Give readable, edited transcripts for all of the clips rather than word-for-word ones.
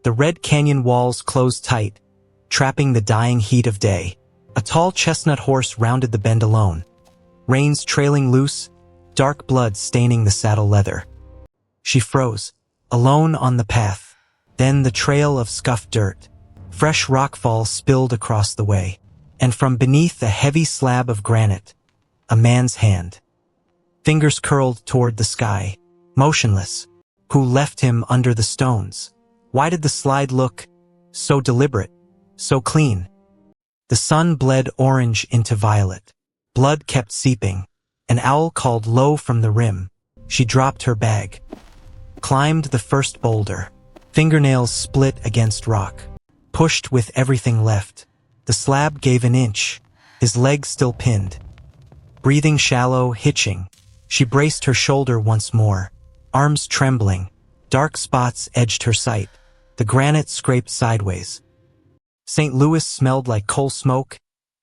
The red canyon walls closed tight, trapping the dying heat of day. A tall chestnut horse rounded the bend alone, reins trailing loose, dark blood staining the saddle leather. She froze, alone on the path. Then the trail of scuffed dirt. Fresh rockfall spilled across the way, and from beneath a heavy slab of granite, a man's hand. Fingers curled toward the sky, motionless. Who left him under the stones? Why did the slide look so deliberate, so clean? The sun bled orange into violet. Blood kept seeping. An owl called low from the rim. She dropped her bag, climbed the first boulder. Fingernails split against rock, pushed with everything left. The slab gave an inch, his leg still pinned. Breathing shallow, hitching, she braced her shoulder once more, arms trembling. Dark spots edged her sight. The granite scraped sideways. St. Louis smelled like coal smoke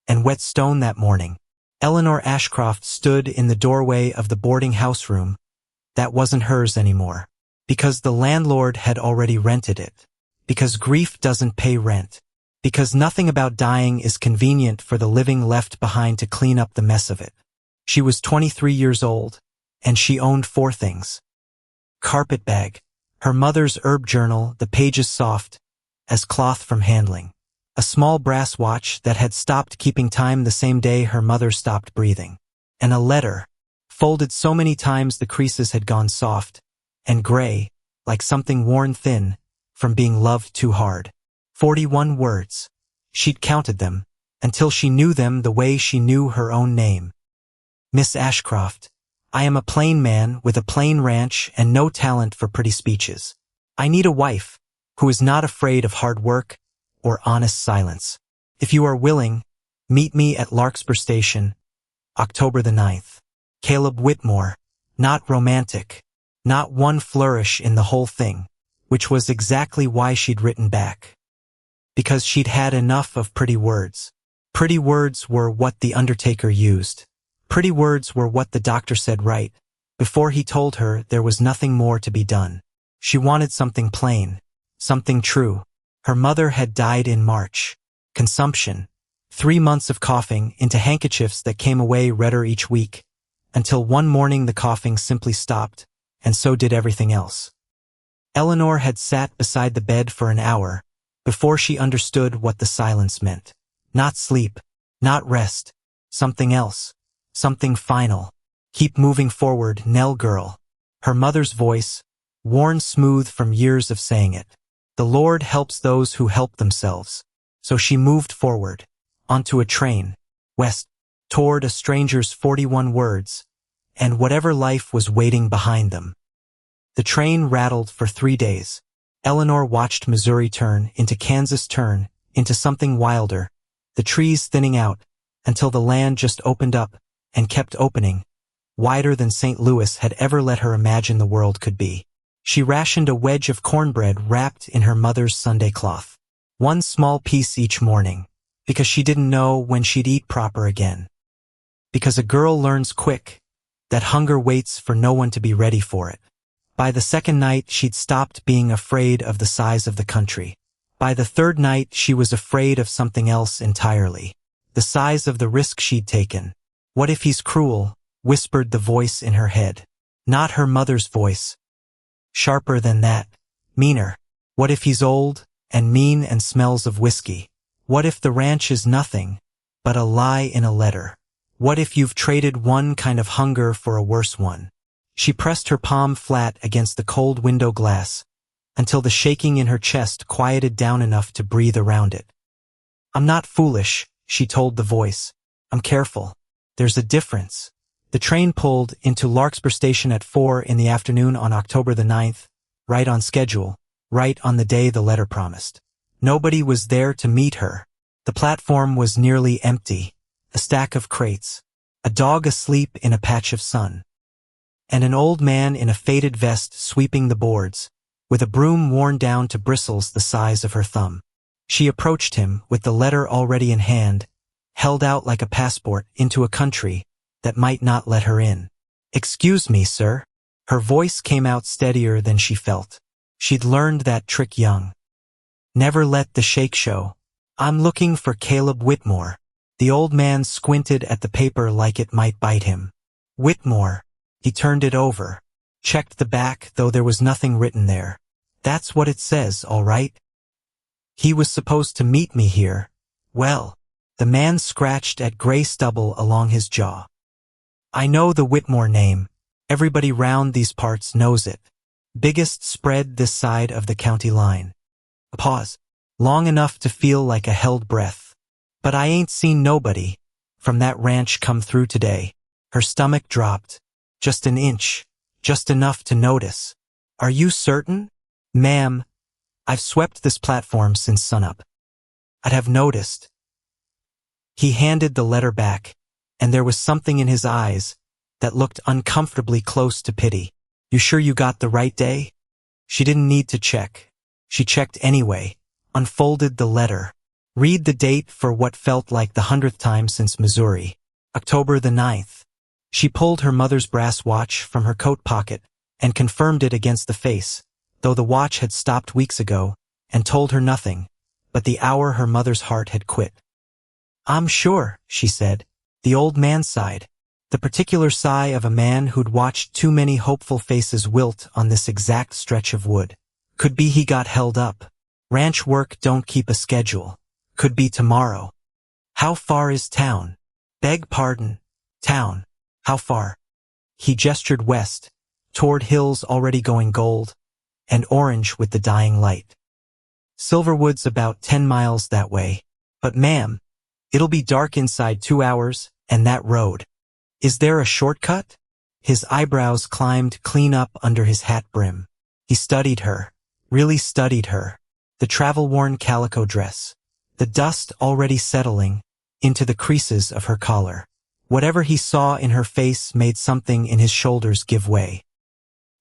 and wet stone that morning. Eleanor Ashcroft stood in the doorway of the boarding house room. That wasn't hers anymore. Because the landlord had already rented it. Because grief doesn't pay rent. Because nothing about dying is convenient for the living left behind to clean up the mess of it. She was 23 years old, and she owned 4 things. Carpet bag, her mother's herb journal, the pages soft as cloth from handling. A small brass watch that had stopped keeping time the same day her mother stopped breathing. And a letter, folded so many times the creases had gone soft and gray, like something worn thin from being loved too hard. 41 words. She'd counted them, until she knew them the way she knew her own name. Miss Ashcroft, I am a plain man with a plain ranch and no talent for pretty speeches. I need a wife who is not afraid of hard work or honest silence. If you are willing, meet me at Larkspur Station, October the 9th. Caleb Whitmore, not romantic. Not one flourish in the whole thing, which was exactly why she'd written back. Because she'd had enough of pretty words. Pretty words were what the undertaker used. Pretty words were what the doctor said right, before he told her there was nothing more to be done. She wanted something plain, something true. Her mother had died in March. Consumption. 3 months of coughing into handkerchiefs that came away redder each week, until one morning the coughing simply stopped. And so did everything else. Eleanor had sat beside the bed for an hour before she understood what the silence meant. Not sleep, not rest, something else, something final. Keep moving forward, Nell girl. Her mother's voice, worn smooth from years of saying it. The Lord helps those who help themselves. So she moved forward, onto a train, west, toward a stranger's 41 words, and whatever life was waiting behind them. The train rattled for 3 days. Eleanor watched Missouri turn into Kansas, turn into something wilder, the trees thinning out, until the land just opened up and kept opening, wider than St. Louis had ever let her imagine the world could be. She rationed a wedge of cornbread wrapped in her mother's Sunday cloth. 1 small piece each morning, because she didn't know when she'd eat proper again. Because a girl learns quick that hunger waits for no one to be ready for it. By the 2nd night, she'd stopped being afraid of the size of the country. By the 3rd night, she was afraid of something else entirely. The size of the risk she'd taken. What if he's cruel? Whispered the voice in her head. Not her mother's voice. Sharper than that. Meaner. What if he's old and mean and smells of whiskey? What if the ranch is nothing but a lie in a letter? What if you've traded one kind of hunger for a worse one? She pressed her palm flat against the cold window glass until the shaking in her chest quieted down enough to breathe around it. I'm not foolish, she told the voice. I'm careful. There's a difference. The train pulled into Larkspur Station at 4 in the afternoon on October the 9th, right on schedule, right on the day the letter promised. Nobody was there to meet her. The platform was nearly empty. A stack of crates, a dog asleep in a patch of sun, and an old man in a faded vest sweeping the boards, with a broom worn down to bristles the size of her thumb. She approached him with the letter already in hand, held out like a passport into a country that might not let her in. Excuse me, sir. Her voice came out steadier than she felt. She'd learned that trick young. Never let the shake show. I'm looking for Caleb Whitmore. The old man squinted at the paper like it might bite him. Whitmore. He turned it over. Checked the back, though there was nothing written there. That's what it says, all right. He was supposed to meet me here. Well, the man scratched at gray stubble along his jaw. I know the Whitmore name. Everybody round these parts knows it. Biggest spread this side of the county line. A pause. Long enough to feel like a held breath. But I ain't seen nobody from that ranch come through today. Her stomach dropped. Just an inch. Just enough to notice. Are you certain? Ma'am, I've swept this platform since sunup. I'd have noticed. He handed the letter back, and there was something in his eyes that looked uncomfortably close to pity. You sure you got the right day? She didn't need to check. She checked anyway, unfolded the letter. Read the date for what felt like the 100th time since Missouri. October the 9th. She pulled her mother's brass watch from her coat pocket and confirmed it against the face, though the watch had stopped weeks ago and told her nothing, but the hour her mother's heart had quit. I'm sure, she said. The old man sighed. The particular sigh of a man who'd watched too many hopeful faces wilt on this exact stretch of wood. Could be he got held up. Ranch work don't keep a schedule. Could be tomorrow. How far is town? Beg pardon. Town. How far? He gestured west, toward hills already going gold, and orange with the dying light. Silverwood's about 10 miles that way. But ma'am, it'll be dark inside 2 hours, and that road. Is there a shortcut? His eyebrows climbed clean up under his hat brim. He studied her, really studied her. The travel-worn calico dress, the dust already settling into the creases of her collar. Whatever he saw in her face made something in his shoulders give way.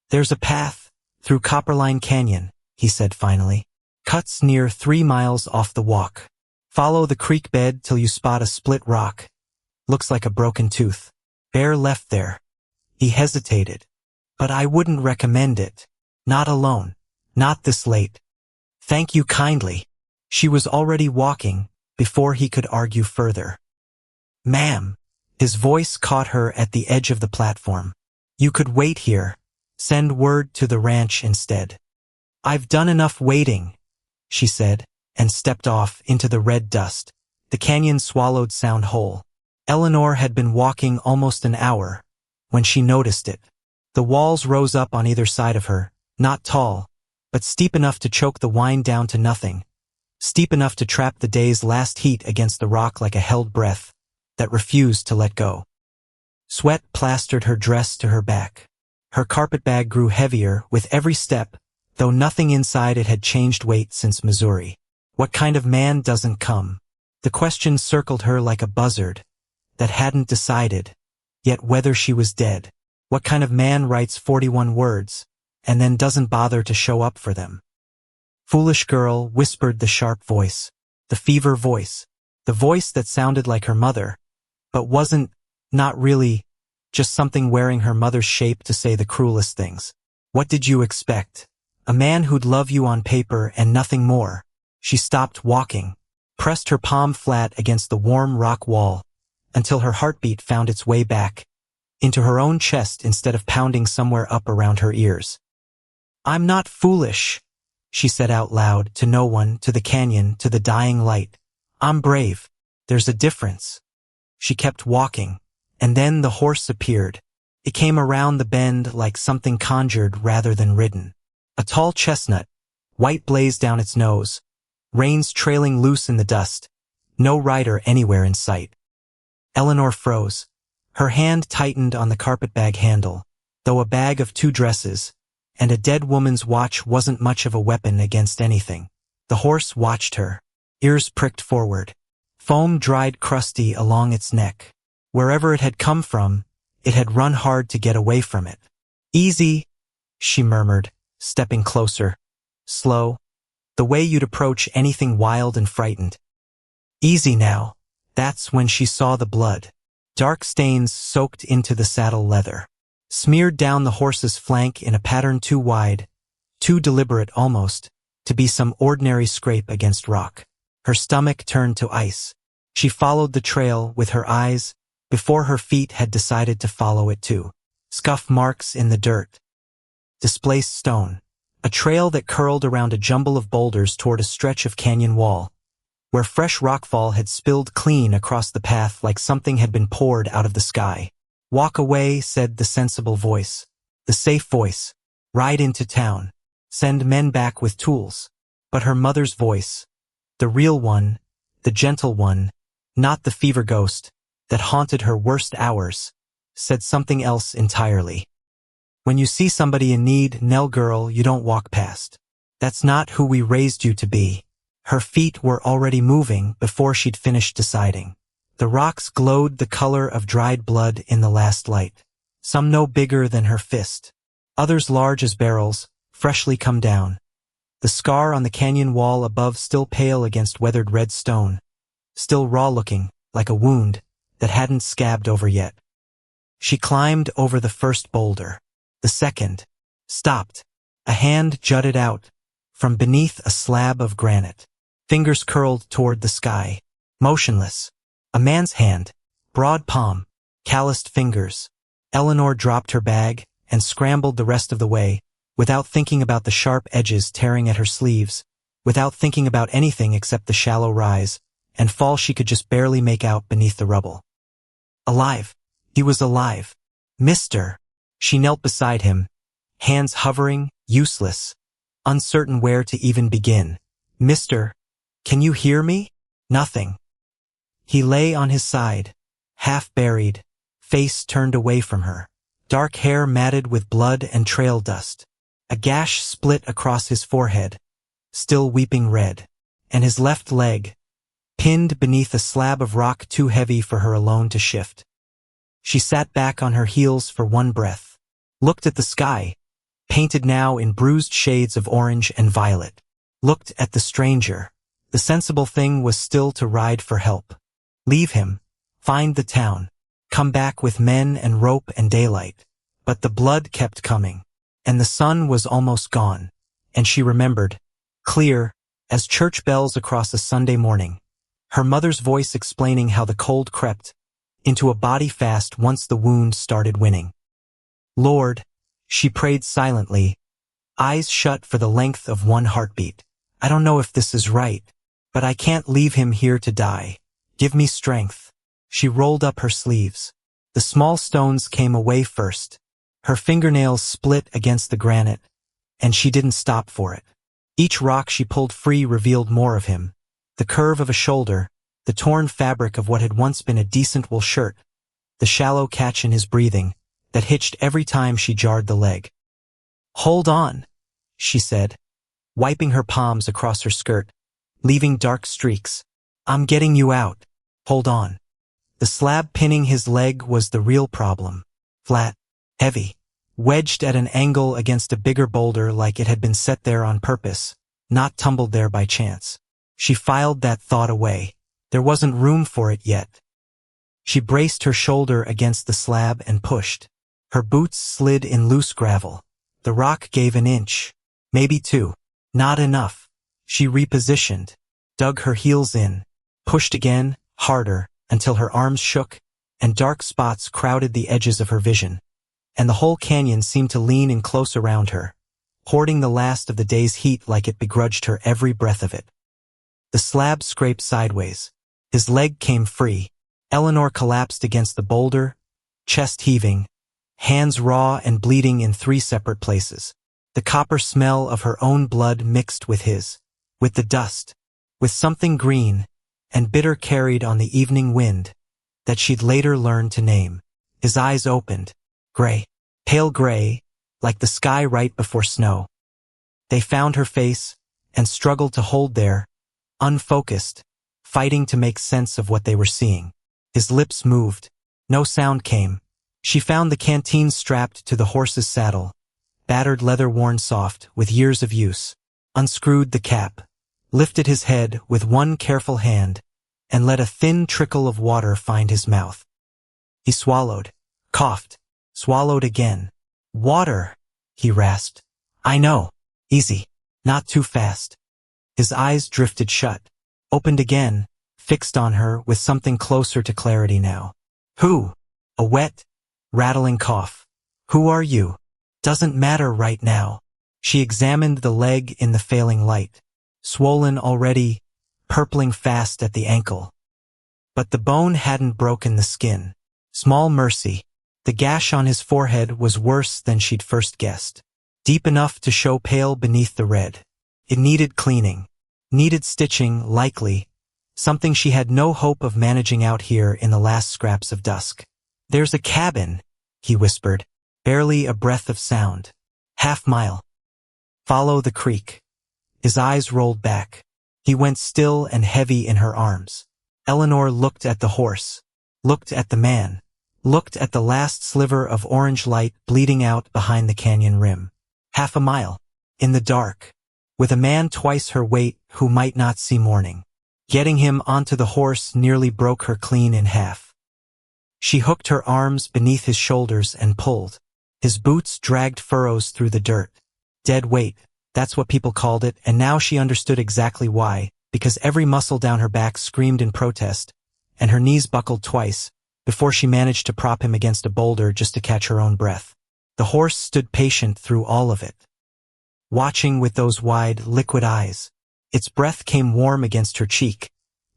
There's a path through Copperline Canyon, he said finally. Cuts near 3 miles off the walk. Follow the creek bed till you spot a split rock. Looks like a broken tooth. Bear left there. He hesitated. But I wouldn't recommend it. Not alone. Not this late. Thank you kindly. She was already walking before he could argue further. Ma'am. His voice caught her at the edge of the platform. You could wait here. Send word to the ranch instead. I've done enough waiting, she said, and stepped off into the red dust. The canyon swallowed sound whole. Eleanor had been walking almost an hour when she noticed it. The walls rose up on either side of her, not tall, but steep enough to choke the wind down to nothing, steep enough to trap the day's last heat against the rock like a held breath that refused to let go. Sweat plastered her dress to her back. Her carpetbag grew heavier with every step, though nothing inside it had changed weight since Missouri. What kind of man doesn't come? The question circled her like a buzzard that hadn't decided yet whether she was dead. What kind of man writes 41 words and then doesn't bother to show up for them? Foolish girl, whispered the sharp voice, the fever voice, the voice that sounded like her mother, but wasn't, not really, just something wearing her mother's shape to say the cruelest things. What did you expect? A man who'd love you on paper and nothing more. She stopped walking, pressed her palm flat against the warm rock wall, until her heartbeat found its way back into her own chest instead of pounding somewhere up around her ears. I'm not foolish, she said out loud, to no one, to the canyon, to the dying light. I'm brave. There's a difference. She kept walking, and then the horse appeared. It came around the bend like something conjured rather than ridden. A tall chestnut, white blazed down its nose, reins trailing loose in the dust, no rider anywhere in sight. Eleanor froze. Her hand tightened on the carpetbag handle, though a bag of 2 dresses and a dead woman's watch wasn't much of a weapon against anything. The horse watched her, ears pricked forward. Foam dried crusty along its neck. Wherever it had come from, it had run hard to get away from it. Easy, she murmured, stepping closer. Slow. The way you'd approach anything wild and frightened. Easy now. That's when she saw the blood. Dark stains soaked into the saddle leather. Smeared down the horse's flank in a pattern too wide, too deliberate almost, to be some ordinary scrape against rock. Her stomach turned to ice. She followed the trail with her eyes before her feet had decided to follow it too. Scuff marks in the dirt. Displaced stone. A trail that curled around a jumble of boulders toward a stretch of canyon wall, where fresh rockfall had spilled clean across the path like something had been poured out of the sky. "Walk away," said the sensible voice. The safe voice. "Ride into town. Send men back with tools." But her mother's voice, the real one, the gentle one, not the fever ghost that haunted her worst hours, said something else entirely. "When you see somebody in need, Nell girl, you don't walk past. That's not who we raised you to be." Her feet were already moving before she'd finished deciding. The rocks glowed the color of dried blood in the last light. Some no bigger than her fist. Others large as barrels, freshly come down. The scar on the canyon wall above still pale against weathered red stone. Still raw-looking, like a wound that hadn't scabbed over yet. She climbed over the first boulder. The second. Stopped. A hand jutted out from beneath a slab of granite. Fingers curled toward the sky. Motionless. A man's hand. Broad palm. Calloused fingers. Eleanor dropped her bag and scrambled the rest of the way, without thinking about the sharp edges tearing at her sleeves, without thinking about anything except the shallow rise and fall she could just barely make out beneath the rubble. Alive. He was alive. "Mister." She knelt beside him, hands hovering, useless, uncertain where to even begin. "Mister, can you hear me?" Nothing. He lay on his side, half buried, face turned away from her, dark hair matted with blood and trail dust. A gash split across his forehead, still weeping red, and his left leg, pinned beneath a slab of rock too heavy for her alone to shift. She sat back on her heels for one breath, looked at the sky, painted now in bruised shades of orange and violet, looked at the stranger. The sensible thing was still to ride for help. Leave him, find the town, come back with men and rope and daylight. But the blood kept coming, and the sun was almost gone, and she remembered, clear as church bells across a Sunday morning, her mother's voice explaining how the cold crept into a body fast once the wound started winning. "Lord," she prayed silently, eyes shut for the length of one heartbeat. "I don't know if this is right, but I can't leave him here to die. Give me strength." She rolled up her sleeves. The small stones came away first. Her fingernails split against the granite, and she didn't stop for it. Each rock she pulled free revealed more of him. The curve of a shoulder, the torn fabric of what had once been a decent wool shirt, the shallow catch in his breathing that hitched every time she jarred the leg. "Hold on," she said, wiping her palms across her skirt, leaving dark streaks. "I'm getting you out. Hold on." The slab pinning his leg was the real problem. Flat, heavy, wedged at an angle against a bigger boulder like it had been set there on purpose, not tumbled there by chance. She filed that thought away. There wasn't room for it yet. She braced her shoulder against the slab and pushed. Her boots slid in loose gravel. The rock gave an inch, maybe two. Not enough. She repositioned, dug her heels in, pushed again, harder, until her arms shook, and dark spots crowded the edges of her vision, and the whole canyon seemed to lean in close around her, hoarding the last of the day's heat like it begrudged her every breath of it. The slab scraped sideways. His leg came free. Eleanor collapsed against the boulder, chest heaving, hands raw and bleeding in 3 separate places. The copper smell of her own blood mixed with his, with the dust, with something green and bitter carried on the evening wind that she'd later learn to name. His eyes opened, gray, pale gray, like the sky right before snow. They found her face and struggled to hold there, unfocused, fighting to make sense of what they were seeing. His lips moved. No sound came. She found the canteen strapped to the horse's saddle, battered leather worn soft with years of use, unscrewed the cap, lifted his head with one careful hand, and let a thin trickle of water find his mouth. He swallowed, coughed, swallowed again. "Water," he rasped. "I know. Easy." Not too fast. His eyes drifted shut, opened again, fixed on her with something closer to clarity now. Who? A wet, rattling cough. Who are you? Doesn't matter right now. She examined the leg in the failing light. Swollen already, purpling fast at the ankle. But the bone hadn't broken the skin. Small mercy. The gash on his forehead was worse than she'd first guessed. Deep enough to show pale beneath the red. It needed cleaning. Needed stitching, likely. Something she had no hope of managing out here in the last scraps of dusk. There's a cabin, he whispered. Barely a breath of sound. Half-mile. Follow the creek. His eyes rolled back. He went still and heavy in her arms. Eleanor looked at the horse. Looked at the man. Looked at the last sliver of orange light bleeding out behind the canyon rim. Half a mile. In the dark. With a man twice her weight who might not see morning. Getting him onto the horse nearly broke her clean in half. She hooked her arms beneath his shoulders and pulled. His boots dragged furrows through the dirt. Dead weight, that's what people called it, and now she understood exactly why, because every muscle down her back screamed in protest, and her knees buckled twice, before she managed to prop him against a boulder just to catch her own breath. The horse stood patient through all of it. Watching with those wide, liquid eyes. Its breath came warm against her cheek.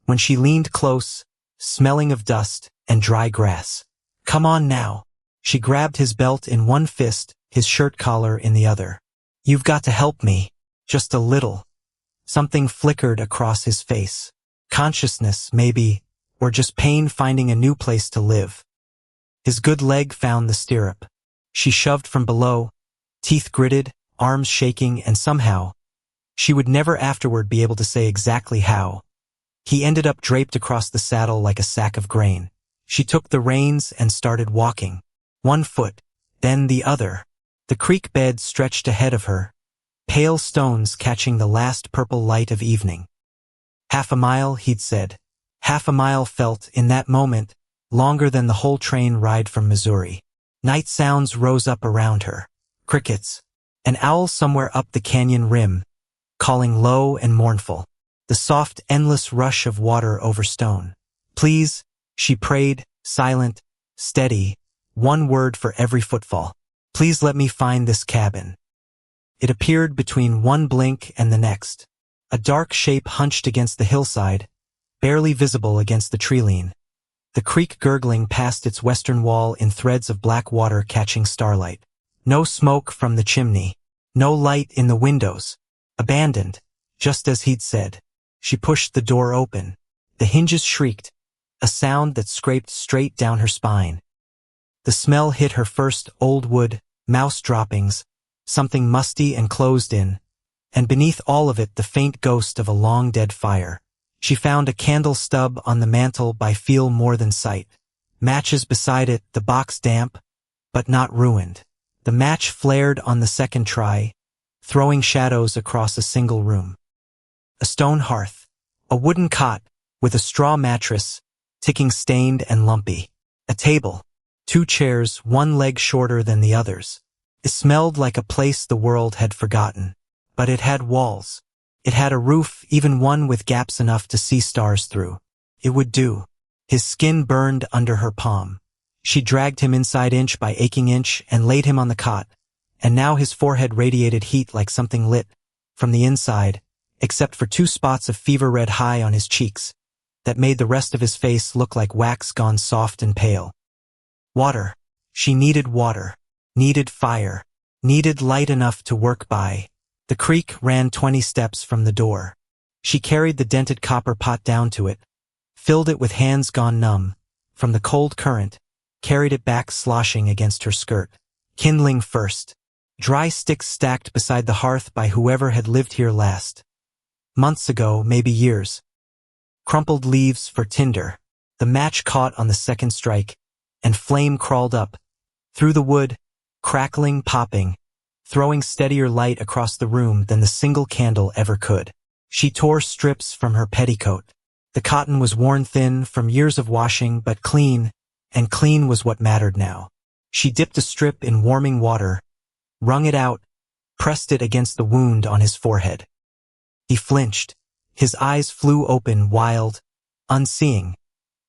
When she leaned close, smelling of dust and dry grass. Come on now. She grabbed his belt in one fist, his shirt collar in the other. You've got to help me. Just a little. Something flickered across his face. Consciousness, maybe, or just pain finding a new place to live. His good leg found the stirrup. She shoved from below, teeth gritted, arms shaking, and somehow, she would never afterward be able to say exactly how. He ended up draped across the saddle like a sack of grain. She took the reins and started walking. One foot, then the other. The creek bed stretched ahead of her, pale stones catching the last purple light of evening. Half a mile, he'd said. Half a mile felt, in that moment, longer than the whole train ride from Missouri. Night sounds rose up around her. Crickets. An owl somewhere up the canyon rim, calling low and mournful. The soft, endless rush of water over stone. Please, she prayed, silent, steady, one word for every footfall. Please let me find this cabin. It appeared between one blink and the next. A dark shape hunched against the hillside, barely visible against the tree-line. The creek gurgling past its western wall in threads of black water catching starlight. No smoke from the chimney. No light in the windows. Abandoned, just as he'd said. She pushed the door open. The hinges shrieked, a sound that scraped straight down her spine. The smell hit her first: old wood, mouse droppings, something musty and closed in, and beneath all of it the faint ghost of a long-dead fire. She found a candle stub on the mantel by feel more than sight. Matches beside it, the box damp, but not ruined. The match flared on the second try, throwing shadows across a single room. A stone hearth. A wooden cot, with a straw mattress, ticking stained and lumpy. A table. 2 chairs, one leg shorter than the others. It smelled like a place the world had forgotten. But it had walls. It had a roof, even one with gaps enough to see stars through. It would do. His skin burned under her palm. She dragged him inside inch by aching inch and laid him on the cot, and now his forehead radiated heat like something lit, from the inside, except for 2 spots of fever-red high on his cheeks, that made the rest of his face look like wax gone soft and pale. Water. She needed water. Needed fire. Needed light enough to work by. The creek ran 20 steps from the door. She carried the dented copper pot down to it, filled it with hands gone numb, from the cold current, carried it back sloshing against her skirt. Kindling first. Dry sticks stacked beside the hearth by whoever had lived here last. Months ago, maybe years. Crumpled leaves for tinder. The match caught on the second strike, and flame crawled up, through the wood, crackling, popping, throwing steadier light across the room than the single candle ever could. She tore strips from her petticoat. The cotton was worn thin from years of washing, but clean, and clean was what mattered now. She dipped a strip in warming water, wrung it out, pressed it against the wound on his forehead. He flinched. His eyes flew open, wild, unseeing.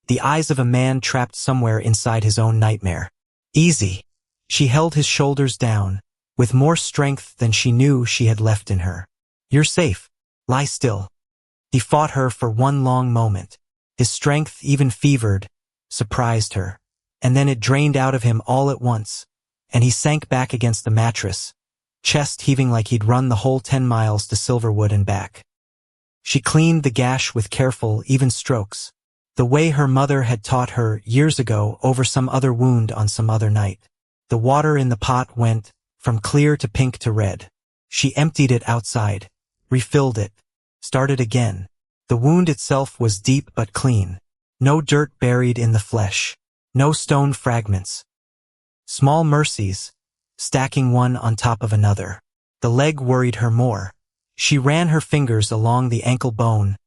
The eyes of a man trapped somewhere inside his own nightmare. Easy. She held his shoulders down, with more strength than she knew she had left in her. You're safe. Lie still. He fought her for one long moment. His strength, even fevered, surprised her. And then it drained out of him all at once, and he sank back against the mattress, chest heaving like he'd run the whole 10 miles to Silverwood and back. She cleaned the gash with careful, even strokes, the way her mother had taught her years ago over some other wound on some other night. The water in the pot went from clear to pink to red. She emptied it outside, refilled it, started again. The wound itself was deep but clean. No dirt buried in the flesh. No stone fragments. Small mercies, stacking one on top of another. The leg worried her more. She ran her fingers along the ankle bone,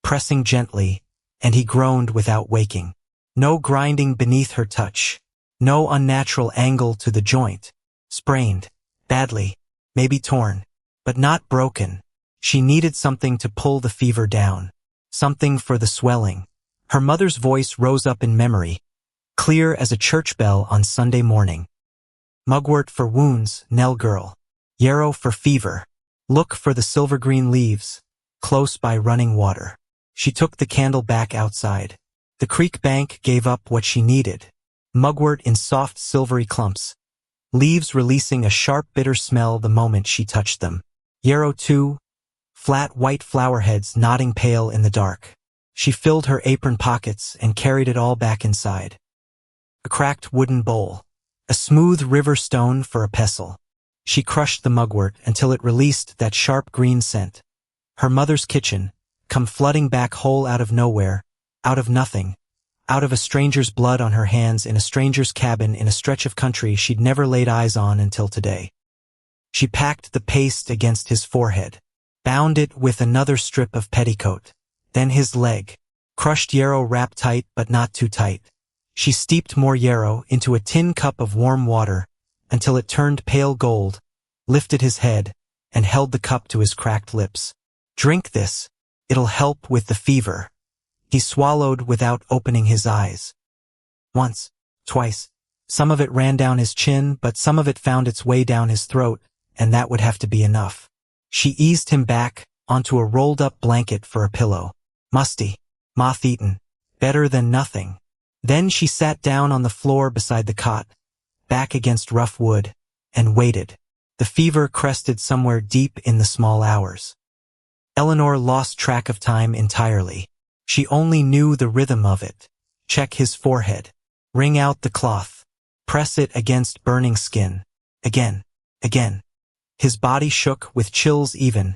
pressing gently, and he groaned without waking. No grinding beneath her touch. No unnatural angle to the joint. Sprained. Badly. Maybe torn. But not broken. She needed something to pull the fever down. Something for the swelling. Her mother's voice rose up in memory, clear as a church bell on Sunday morning. Mugwort for wounds, Nell girl. Yarrow for fever. Look for the silver-green leaves, close by running water. She took the candle back outside. The creek bank gave up what she needed. Mugwort in soft silvery clumps. Leaves releasing a sharp bitter smell the moment she touched them. Yarrow too, flat white flower heads nodding pale in the dark. She filled her apron pockets and carried it all back inside. A cracked wooden bowl. A smooth river stone for a pestle. She crushed the mugwort until it released that sharp green scent. Her mother's kitchen, come flooding back whole out of nowhere, out of nothing, out of a stranger's blood on her hands in a stranger's cabin in a stretch of country she'd never laid eyes on until today. She packed the paste against his forehead, bound it with another strip of petticoat, then his leg, crushed yarrow wrapped tight but not too tight. She steeped more yarrow into a tin cup of warm water until it turned pale gold, lifted his head, and held the cup to his cracked lips. Drink this. It'll help with the fever. He swallowed without opening his eyes. Once, twice. Some of it ran down his chin, but some of it found its way down his throat, and that would have to be enough. She eased him back onto a rolled-up blanket for a pillow. Musty. Moth-eaten. Better than nothing. Then she sat down on the floor beside the cot, back against rough wood, and waited. The fever crested somewhere deep in the small hours. Eleanor lost track of time entirely. She only knew the rhythm of it. Check his forehead. Wring out the cloth. Press it against burning skin. Again. Again. His body shook with chills even,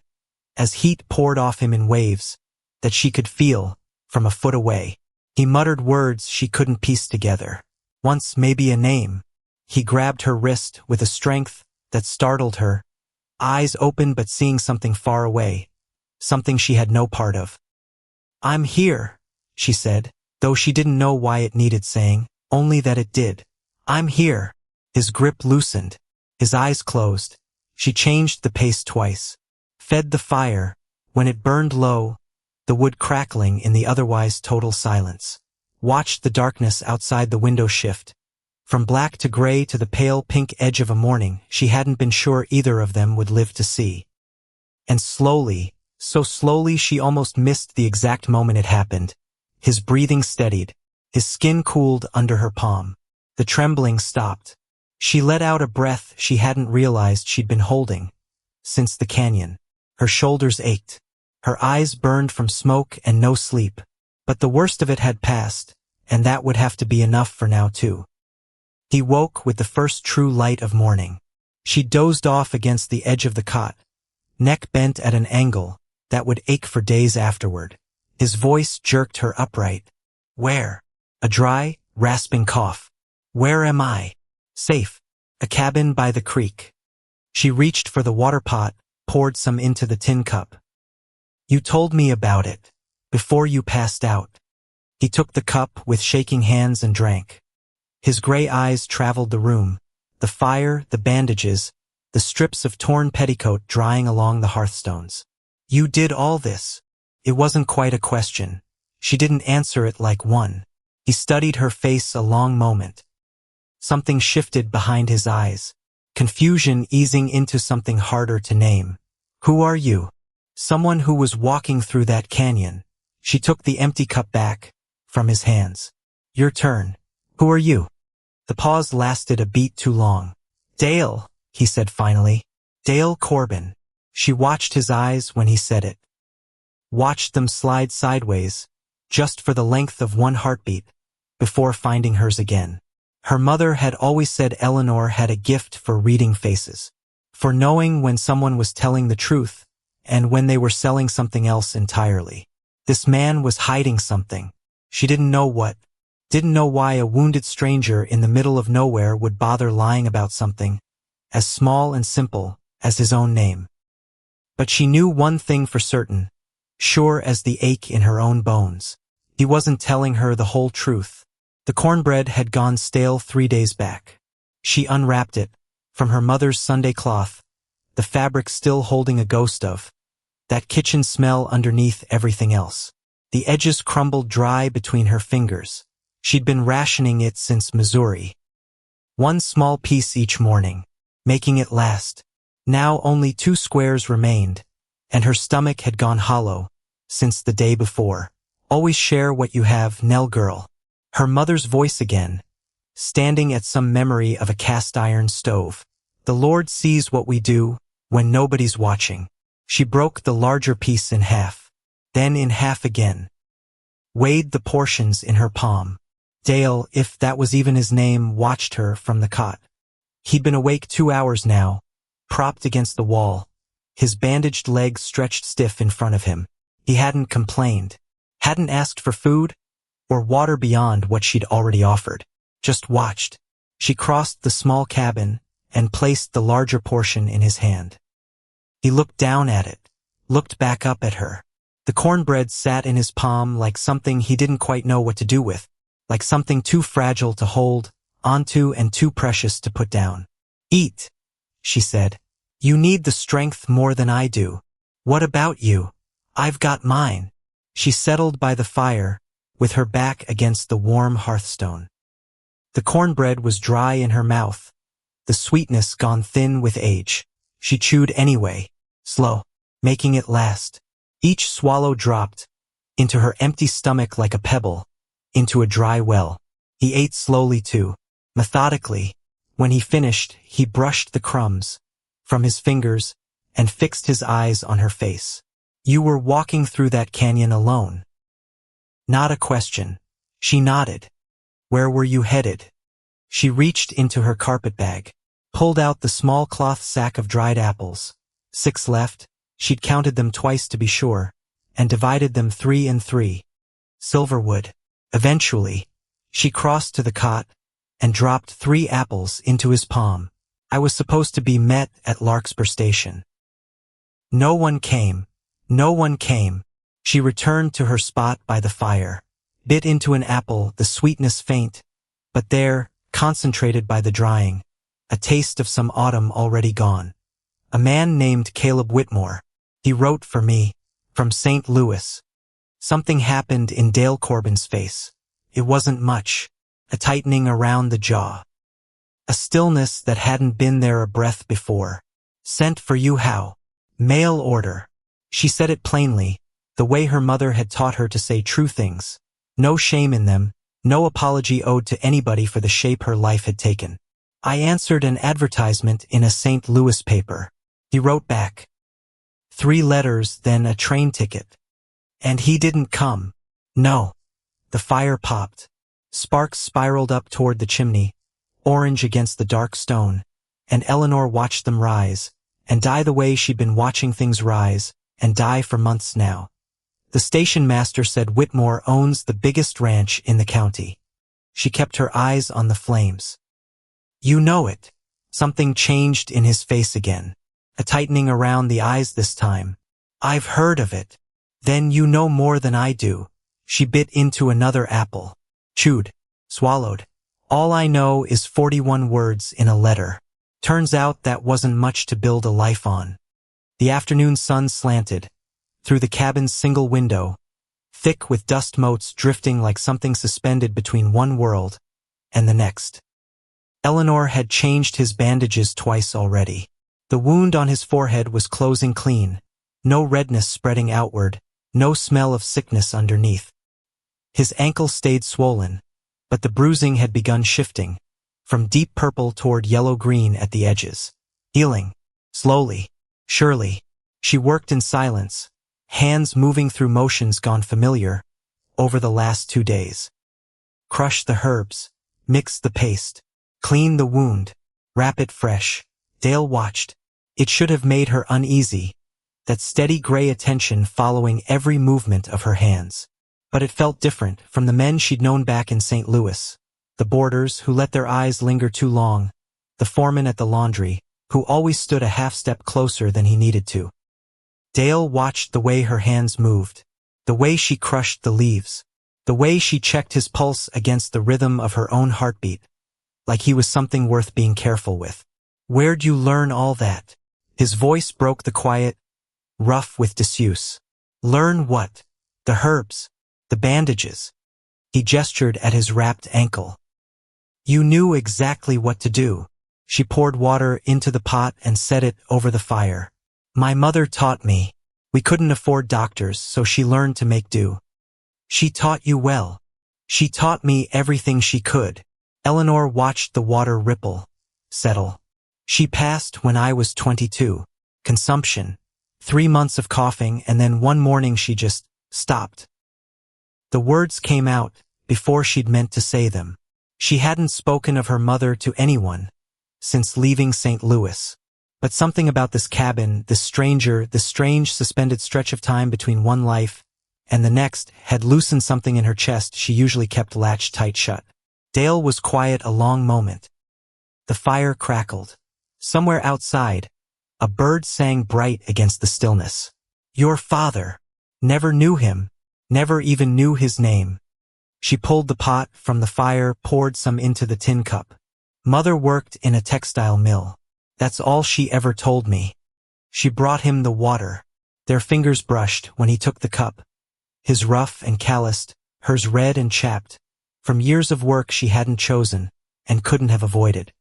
as heat poured off him in waves that she could feel from a foot away. He muttered words she couldn't piece together. Once maybe a name. He grabbed her wrist with a strength that startled her, eyes open but seeing something far away, something she had no part of. "I'm here," she said, though she didn't know why it needed saying, only that it did. "I'm here." His grip loosened. His eyes closed. She changed the pace twice. Fed the fire. When it burned low, the wood crackling in the otherwise total silence. Watched the darkness outside the window shift. From black to gray to the pale pink edge of a morning she hadn't been sure either of them would live to see. And slowly, so slowly she almost missed the exact moment it happened, his breathing steadied, his skin cooled under her palm. The trembling stopped. She let out a breath she hadn't realized she'd been holding since the canyon. Her shoulders ached. Her eyes burned from smoke and no sleep. But the worst of it had passed, and that would have to be enough for now too. He woke with the first true light of morning. She dozed off against the edge of the cot, neck bent at an angle that would ache for days afterward. His voice jerked her upright. "Where?" A dry, rasping cough. "Where am I?" "Safe. A cabin by the creek." She reached for the water pot, poured some into the tin cup. "You told me about it, before you passed out." He took the cup with shaking hands and drank. His gray eyes traveled the room, the fire, the bandages, the strips of torn petticoat drying along the hearthstones. You did all this. It wasn't quite a question. She didn't answer it like one. He studied her face a long moment. Something shifted behind his eyes, confusion easing into something harder to name. Who are you? Someone who was walking through that canyon. She took the empty cup back from his hands. Your turn. Who are you? The pause lasted a beat too long. Dale, he said finally. Dale Corbin. She watched his eyes when he said it. Watched them slide sideways, just for the length of one heartbeat, before finding hers again. Her mother had always said Eleanor had a gift for reading faces, for knowing when someone was telling the truth, and when they were selling something else entirely. This man was hiding something. She didn't know what. Didn't know why a wounded stranger in the middle of nowhere would bother lying about something as small and simple as his own name. But she knew one thing for certain, sure as the ache in her own bones. He wasn't telling her the whole truth. The cornbread had gone stale 3 days back. She unwrapped it, from her mother's Sunday cloth, the fabric still holding a ghost of that kitchen smell underneath everything else. The edges crumbled dry between her fingers. She'd been rationing it since Missouri. 1 small piece each morning, making it last. Now only 2 squares remained, and her stomach had gone hollow since the day before. Always share what you have, Nell girl. Her mother's voice again, standing at some memory of a cast-iron stove. The Lord sees what we do when nobody's watching. She broke the larger piece in half, then in half again. Weighed the portions in her palm. Dale, if that was even his name, watched her from the cot. He'd been awake 2 hours now, propped against the wall, his bandaged legs stretched stiff in front of him. He hadn't complained, hadn't asked for food or water beyond what she'd already offered. Just watched. She crossed the small cabin and placed the larger portion in his hand. He looked down at it, looked back up at her. The cornbread sat in his palm like something he didn't quite know what to do with, like something too fragile to hold onto and too precious to put down. Eat, she said. You need the strength more than I do. What about you? I've got mine. She settled by the fire, with her back against the warm hearthstone. The cornbread was dry in her mouth, the sweetness gone thin with age. She chewed anyway, slow, making it last. Each swallow dropped into her empty stomach like a pebble, into a dry well. He ate slowly too, methodically. When he finished, he brushed the crumbs from his fingers and fixed his eyes on her face. You were walking through that canyon alone. Not a question. She nodded. Where were you headed? She reached into her carpet bag, pulled out the small cloth sack of dried apples. 6 left. She'd counted them twice to be sure, and divided them 3 and 3. Silverwood. Eventually, she crossed to the cot and dropped 3 apples into his palm. I was supposed to be met at Larkspur Station. No one came. No one came. She returned to her spot by the fire, bit into an apple, the sweetness faint, but there, concentrated by the drying, a taste of some autumn already gone. A man named Caleb Whitmore. He wrote for me, from St. Louis. Something happened in Dale Corbin's face. It wasn't much, a tightening around the jaw. A stillness that hadn't been there a breath before. Sent for you how? Mail order. She said it plainly, the way her mother had taught her to say true things. No shame in them, no apology owed to anybody for the shape her life had taken. I answered an advertisement in a St. Louis paper. He wrote back. 3 letters, then a train ticket. And he didn't come. No. The fire popped. Sparks spiraled up toward the chimney, orange against the dark stone, and Eleanor watched them rise and die the way she'd been watching things rise and die for months now. The station master said Whitmore owns the biggest ranch in the county. She kept her eyes on the flames. You know it. Something changed in his face again, a tightening around the eyes this time. I've heard of it. Then you know more than I do. She bit into another apple, chewed, swallowed. All I know is 41 words in a letter. Turns out that wasn't much to build a life on. The afternoon sun slanted through the cabin's single window, thick with dust motes drifting like something suspended between one world and the next. Eleanor had changed his bandages twice already. The wound on his forehead was closing clean, no redness spreading outward, no smell of sickness underneath. His ankle stayed swollen, but the bruising had begun shifting, from deep purple toward yellow-green at the edges. Healing. Slowly. Surely. She worked in silence, hands moving through motions gone familiar over the last 2 days. Crush the herbs. Mix the paste. Clean the wound. Wrap it fresh. Dale watched. It should have made her uneasy, that steady gray attention following every movement of her hands. But it felt different from the men she'd known back in St. Louis. The boarders who let their eyes linger too long. The foreman at the laundry, who always stood a half-step closer than he needed to. Dale watched the way her hands moved, the way she crushed the leaves, the way she checked his pulse against the rhythm of her own heartbeat, like he was something worth being careful with. "Where'd you learn all that?" His voice broke the quiet, rough with disuse. "Learn what?" "The herbs. The bandages." He gestured at his wrapped ankle. "You knew exactly what to do." She poured water into the pot and set it over the fire. "My mother taught me. We couldn't afford doctors, so she learned to make do." "She taught you well." "She taught me everything she could." Eleanor watched the water ripple, settle. "She passed when I was 22. Consumption. 3 months of coughing, and then one morning she just stopped." The words came out before she'd meant to say them. She hadn't spoken of her mother to anyone since leaving St. Louis. But something about this cabin, this stranger, this strange suspended stretch of time between one life and the next had loosened something in her chest she usually kept latched tight shut. Dale was quiet a long moment. The fire crackled. Somewhere outside, a bird sang bright against the stillness. "Your father." "Never knew him. Never even knew his name." She pulled the pot from the fire, poured some into the tin cup. "Mother worked in a textile mill. That's all she ever told me." She brought him the water. Their fingers brushed when he took the cup. His rough and calloused, hers red and chapped, from years of work she hadn't chosen and couldn't have avoided.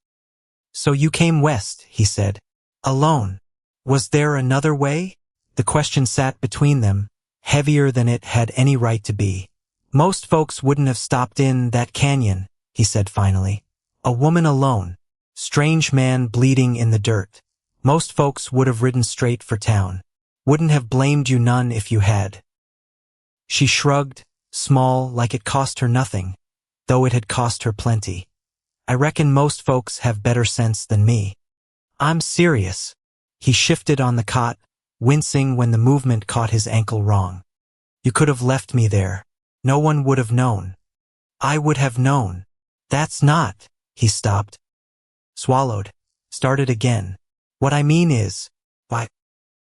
"So you came west," he said. "Alone. Was there another way?" The question sat between them, heavier than it had any right to be. "Most folks wouldn't have stopped in that canyon," he said finally. "A woman alone. Strange man bleeding in the dirt. Most folks would have ridden straight for town. Wouldn't have blamed you none if you had." She shrugged, small, like it cost her nothing, though it had cost her plenty. "I reckon most folks have better sense than me." "I'm serious." He shifted on the cot, wincing when the movement caught his ankle wrong. "You could have left me there. No one would have known." "I would have known." "That's not." He stopped. Swallowed. Started again. "What I mean is, why?"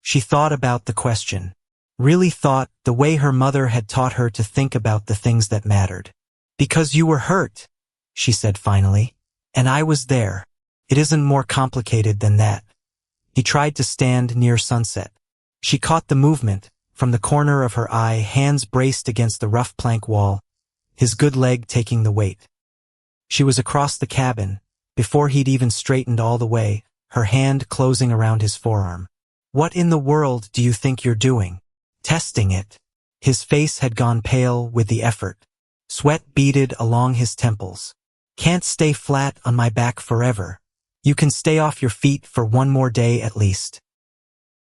She thought about the question. Really thought the way her mother had taught her to think about the things that mattered. "Because you were hurt," she said finally. "And I was there. It isn't more complicated than that." He tried to stand near sunset. She caught the movement. From the corner of her eye, hands braced against the rough plank wall, his good leg taking the weight. She was across the cabin, before he'd even straightened all the way, her hand closing around his forearm. "What in the world do you think you're doing?" "Testing it." His face had gone pale with the effort. Sweat beaded along his temples. "Can't stay flat on my back forever. You can stay off your feet for one more day at least."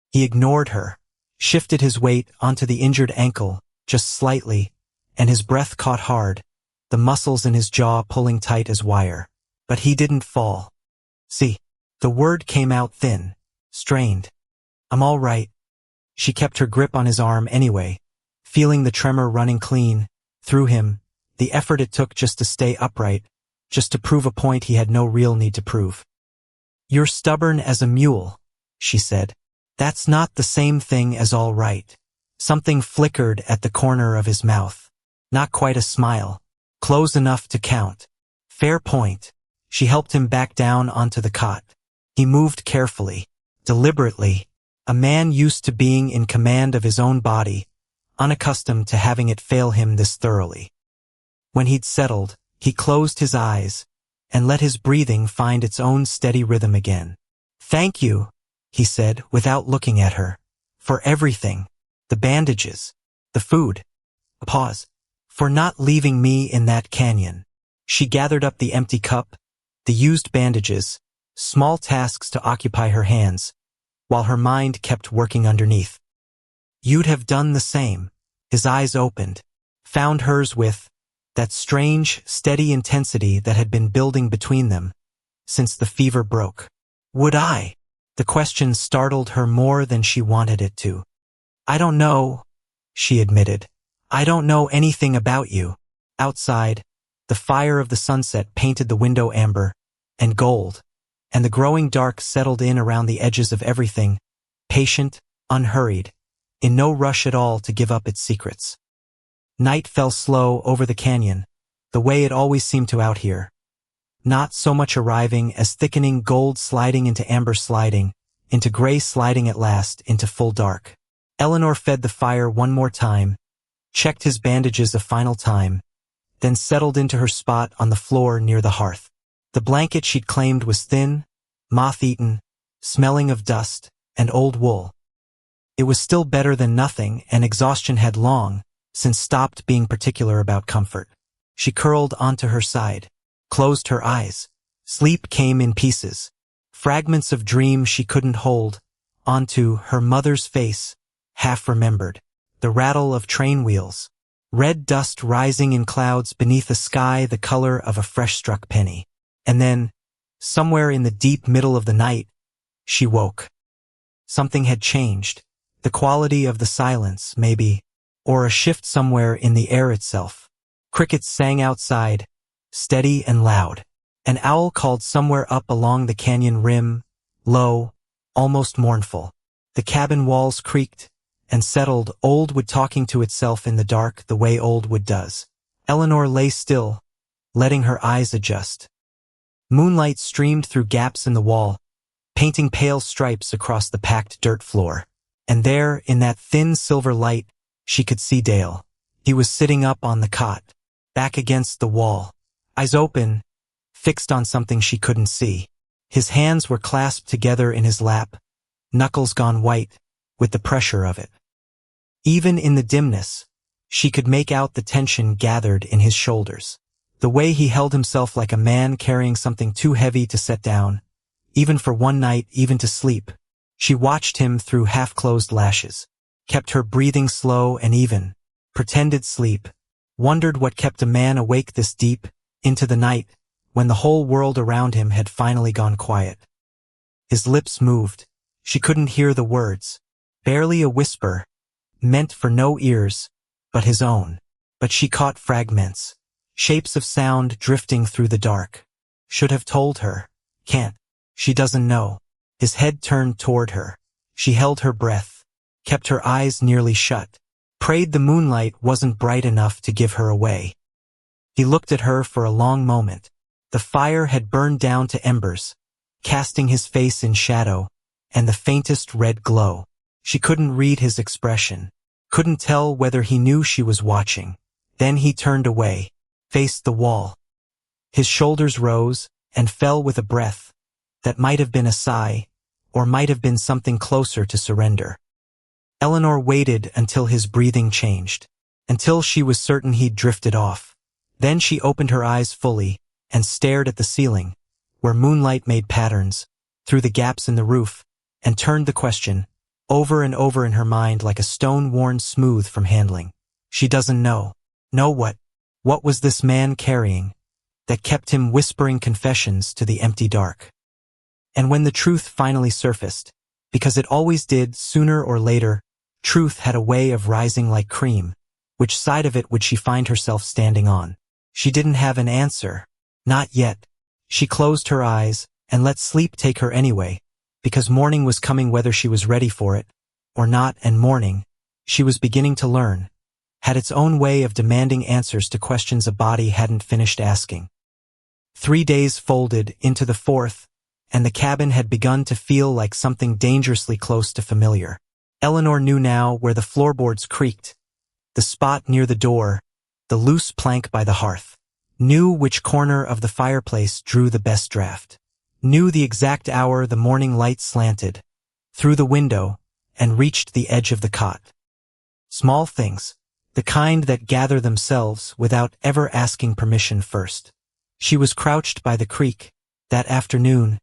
He ignored her, shifted his weight onto the injured ankle, just slightly, and his breath caught hard, the muscles in his jaw pulling tight as wire. But he didn't fall. "See." The word came out thin, strained. "I'm all right." She kept her grip on his arm anyway, feeling the tremor running clean through him, the effort it took just to stay upright, just to prove a point he had no real need to prove. "You're stubborn as a mule," she said. "That's not the same thing as all right." Something flickered at the corner of his mouth. Not quite a smile. Close enough to count. "Fair point." She helped him back down onto the cot. He moved carefully, deliberately, a man used to being in command of his own body, unaccustomed to having it fail him this thoroughly. When he'd settled, he closed his eyes and let his breathing find its own steady rhythm again. "Thank you," he said without looking at her, "for everything, the bandages, the food." A pause. "For not leaving me in that canyon." She gathered up the empty cup, the used bandages, small tasks to occupy her hands, while her mind kept working underneath. "You'd have done the same." His eyes opened, found hers with that strange, steady intensity that had been building between them since the fever broke. "Would I?" The question startled her more than she wanted it to. "I don't know," she admitted. "I don't know anything about you." Outside, the fire of the sunset painted the window amber and gold, and the growing dark settled in around the edges of everything, patient, unhurried, in no rush at all to give up its secrets. Night fell slow over the canyon, the way it always seemed to out here. Not so much arriving as thickening, gold sliding into amber sliding, into gray sliding at last, into full dark. Eleanor fed the fire one more time, checked his bandages a final time, then settled into her spot on the floor near the hearth. The blanket she'd claimed was thin, moth-eaten, smelling of dust and old wool. It was still better than nothing, and exhaustion had long since stopped being particular about comfort. She curled onto her side, closed her eyes. Sleep came in pieces, fragments of dream she couldn't hold onto. Her mother's face, half remembered, the rattle of train wheels, red dust rising in clouds beneath a sky the color of a fresh-struck penny. And then, somewhere in the deep middle of the night, she woke. Something had changed, the quality of the silence, maybe, or a shift somewhere in the air itself. Crickets sang outside, steady and loud. An owl called somewhere up along the canyon rim, low, almost mournful. The cabin walls creaked and settled, old wood talking to itself in the dark the way old wood does. Eleanor lay still, letting her eyes adjust. Moonlight streamed through gaps in the wall, painting pale stripes across the packed dirt floor. And there, in that thin silver light, she could see Dale. He was sitting up on the cot, back against the wall, eyes open, fixed on something she couldn't see. His hands were clasped together in his lap, knuckles gone white with the pressure of it. Even in the dimness, she could make out the tension gathered in his shoulders. The way he held himself like a man carrying something too heavy to set down, even for one night, even to sleep. She watched him through half-closed lashes, kept her breathing slow and even, pretended sleep, wondered what kept a man awake this deep into the night when the whole world around him had finally gone quiet. His lips moved. She couldn't hear the words, barely a whisper, meant for no ears but his own. But she caught fragments, shapes of sound drifting through the dark. Should have told her. Can't. She doesn't know. His head turned toward her. She held her breath, kept her eyes nearly shut, prayed the moonlight wasn't bright enough to give her away. He looked at her for a long moment. The fire had burned down to embers, casting his face in shadow and the faintest red glow. She couldn't read his expression, couldn't tell whether he knew she was watching. Then he turned away, faced the wall. His shoulders rose and fell with a breath that might have been a sigh, or might have been something closer to surrender. Eleanor waited until his breathing changed, until she was certain he'd drifted off. Then she opened her eyes fully and stared at the ceiling, where moonlight made patterns, through the gaps in the roof, and turned the question, over and over in her mind like a stone worn smooth from handling. She doesn't know. Know what? What was this man carrying that kept him whispering confessions to the empty dark? And when the truth finally surfaced, because it always did sooner or later, truth had a way of rising like cream. Which side of it would she find herself standing on? She didn't have an answer. Not yet. She closed her eyes and let sleep take her anyway, because morning was coming whether she was ready for it or not, and morning, she was beginning to learn, had its own way of demanding answers to questions a body hadn't finished asking. 3 days folded into the fourth, and the cabin had begun to feel like something dangerously close to familiar. Eleanor knew now where the floorboards creaked, the spot near the door, the loose plank by the hearth. Knew which corner of the fireplace drew the best draft. Knew the exact hour the morning light slanted through the window and reached the edge of the cot. Small things, the kind that gather themselves without ever asking permission first. She was crouched by the creek that afternoon,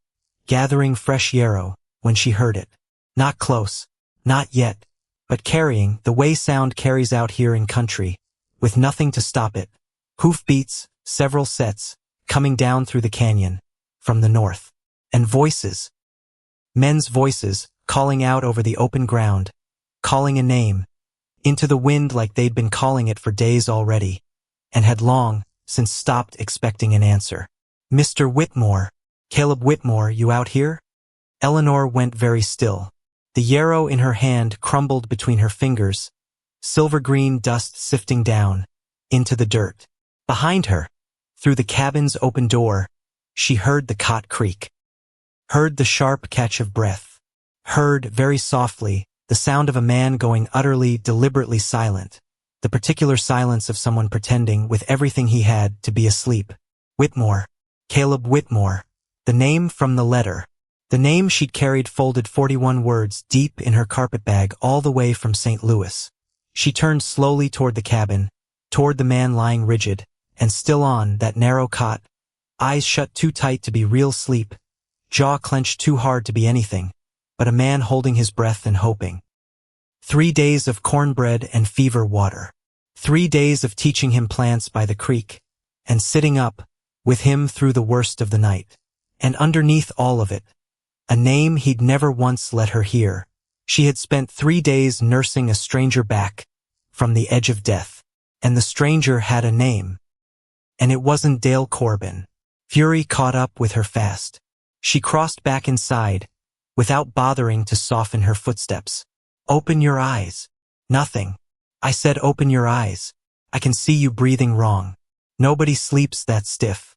gathering fresh yarrow when she heard it. Not close, not yet, but carrying the way sound carries out here in country, with nothing to stop it. Hoofbeats, several sets, coming down through the canyon, from the north. And voices. Men's voices, calling out over the open ground, calling a name, into the wind like they'd been calling it for days already, and had long since stopped expecting an answer. Mr. Whitmore, Caleb Whitmore, you out here? Eleanor went very still. The yarrow in her hand crumbled between her fingers, silver-green dust sifting down into the dirt. Behind her, through the cabin's open door, she heard the cot creak. Heard the sharp catch of breath. Heard, very softly, the sound of a man going utterly, deliberately silent, the particular silence of someone pretending with everything he had to be asleep. Whitmore. Caleb Whitmore. The name from the letter. The name she'd carried folded 41 words deep in her carpetbag all the way from St. Louis. She turned slowly toward the cabin, toward the man lying rigid, and still on that narrow cot, eyes shut too tight to be real sleep, jaw clenched too hard to be anything, but a man holding his breath and hoping. 3 days of cornbread and fever water. 3 days of teaching him plants by the creek, and sitting up with him through the worst of the night. And underneath all of it, a name he'd never once let her hear. She had spent 3 days nursing a stranger back from the edge of death, and the stranger had a name. And it wasn't Dale Corbin. Fury caught up with her fast. She crossed back inside, without bothering to soften her footsteps. Open your eyes. Nothing. I said open your eyes. I can see you breathing wrong. Nobody sleeps that stiff.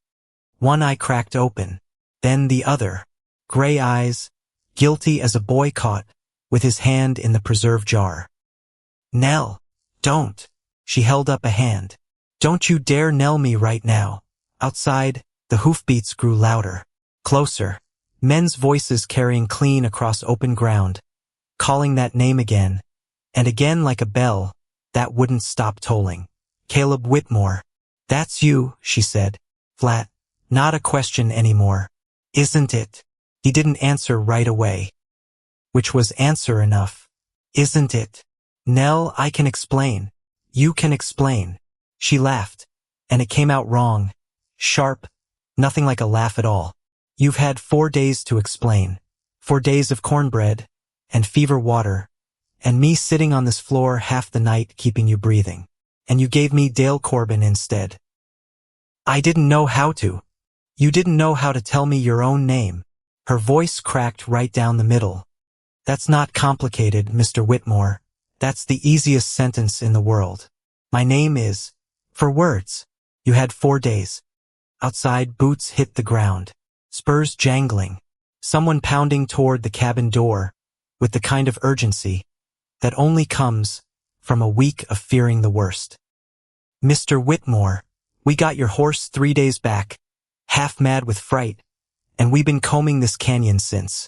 One eye cracked open. Then the other. Gray eyes, guilty as a boy caught, with his hand in the preserve jar. Nell, don't. She held up a hand. Don't you dare knell me right now. Outside, the hoofbeats grew louder. Closer. Men's voices carrying clean across open ground, calling that name again, and again like a bell that wouldn't stop tolling. Caleb Whitmore. That's you, she said, flat. Not a question anymore. Isn't it? He didn't answer right away. Which was answer enough. Isn't it? Nell, I can explain. You can explain. She laughed, and it came out wrong. Sharp. Nothing like a laugh at all. You've had 4 days to explain. 4 days of cornbread, and fever water, and me sitting on this floor half the night keeping you breathing. And you gave me Dale Corbin instead. I didn't know how to. You didn't know how to tell me your own name. Her voice cracked right down the middle. That's not complicated, Mr. Whitmore. That's the easiest sentence in the world. My name is... For words. You had 4 days. Outside, boots hit the ground. Spurs jangling. Someone pounding toward the cabin door, with the kind of urgency that only comes from a week of fearing the worst. Mr. Whitmore, we got your horse 3 days back, half mad with fright, and we've been combing this canyon since.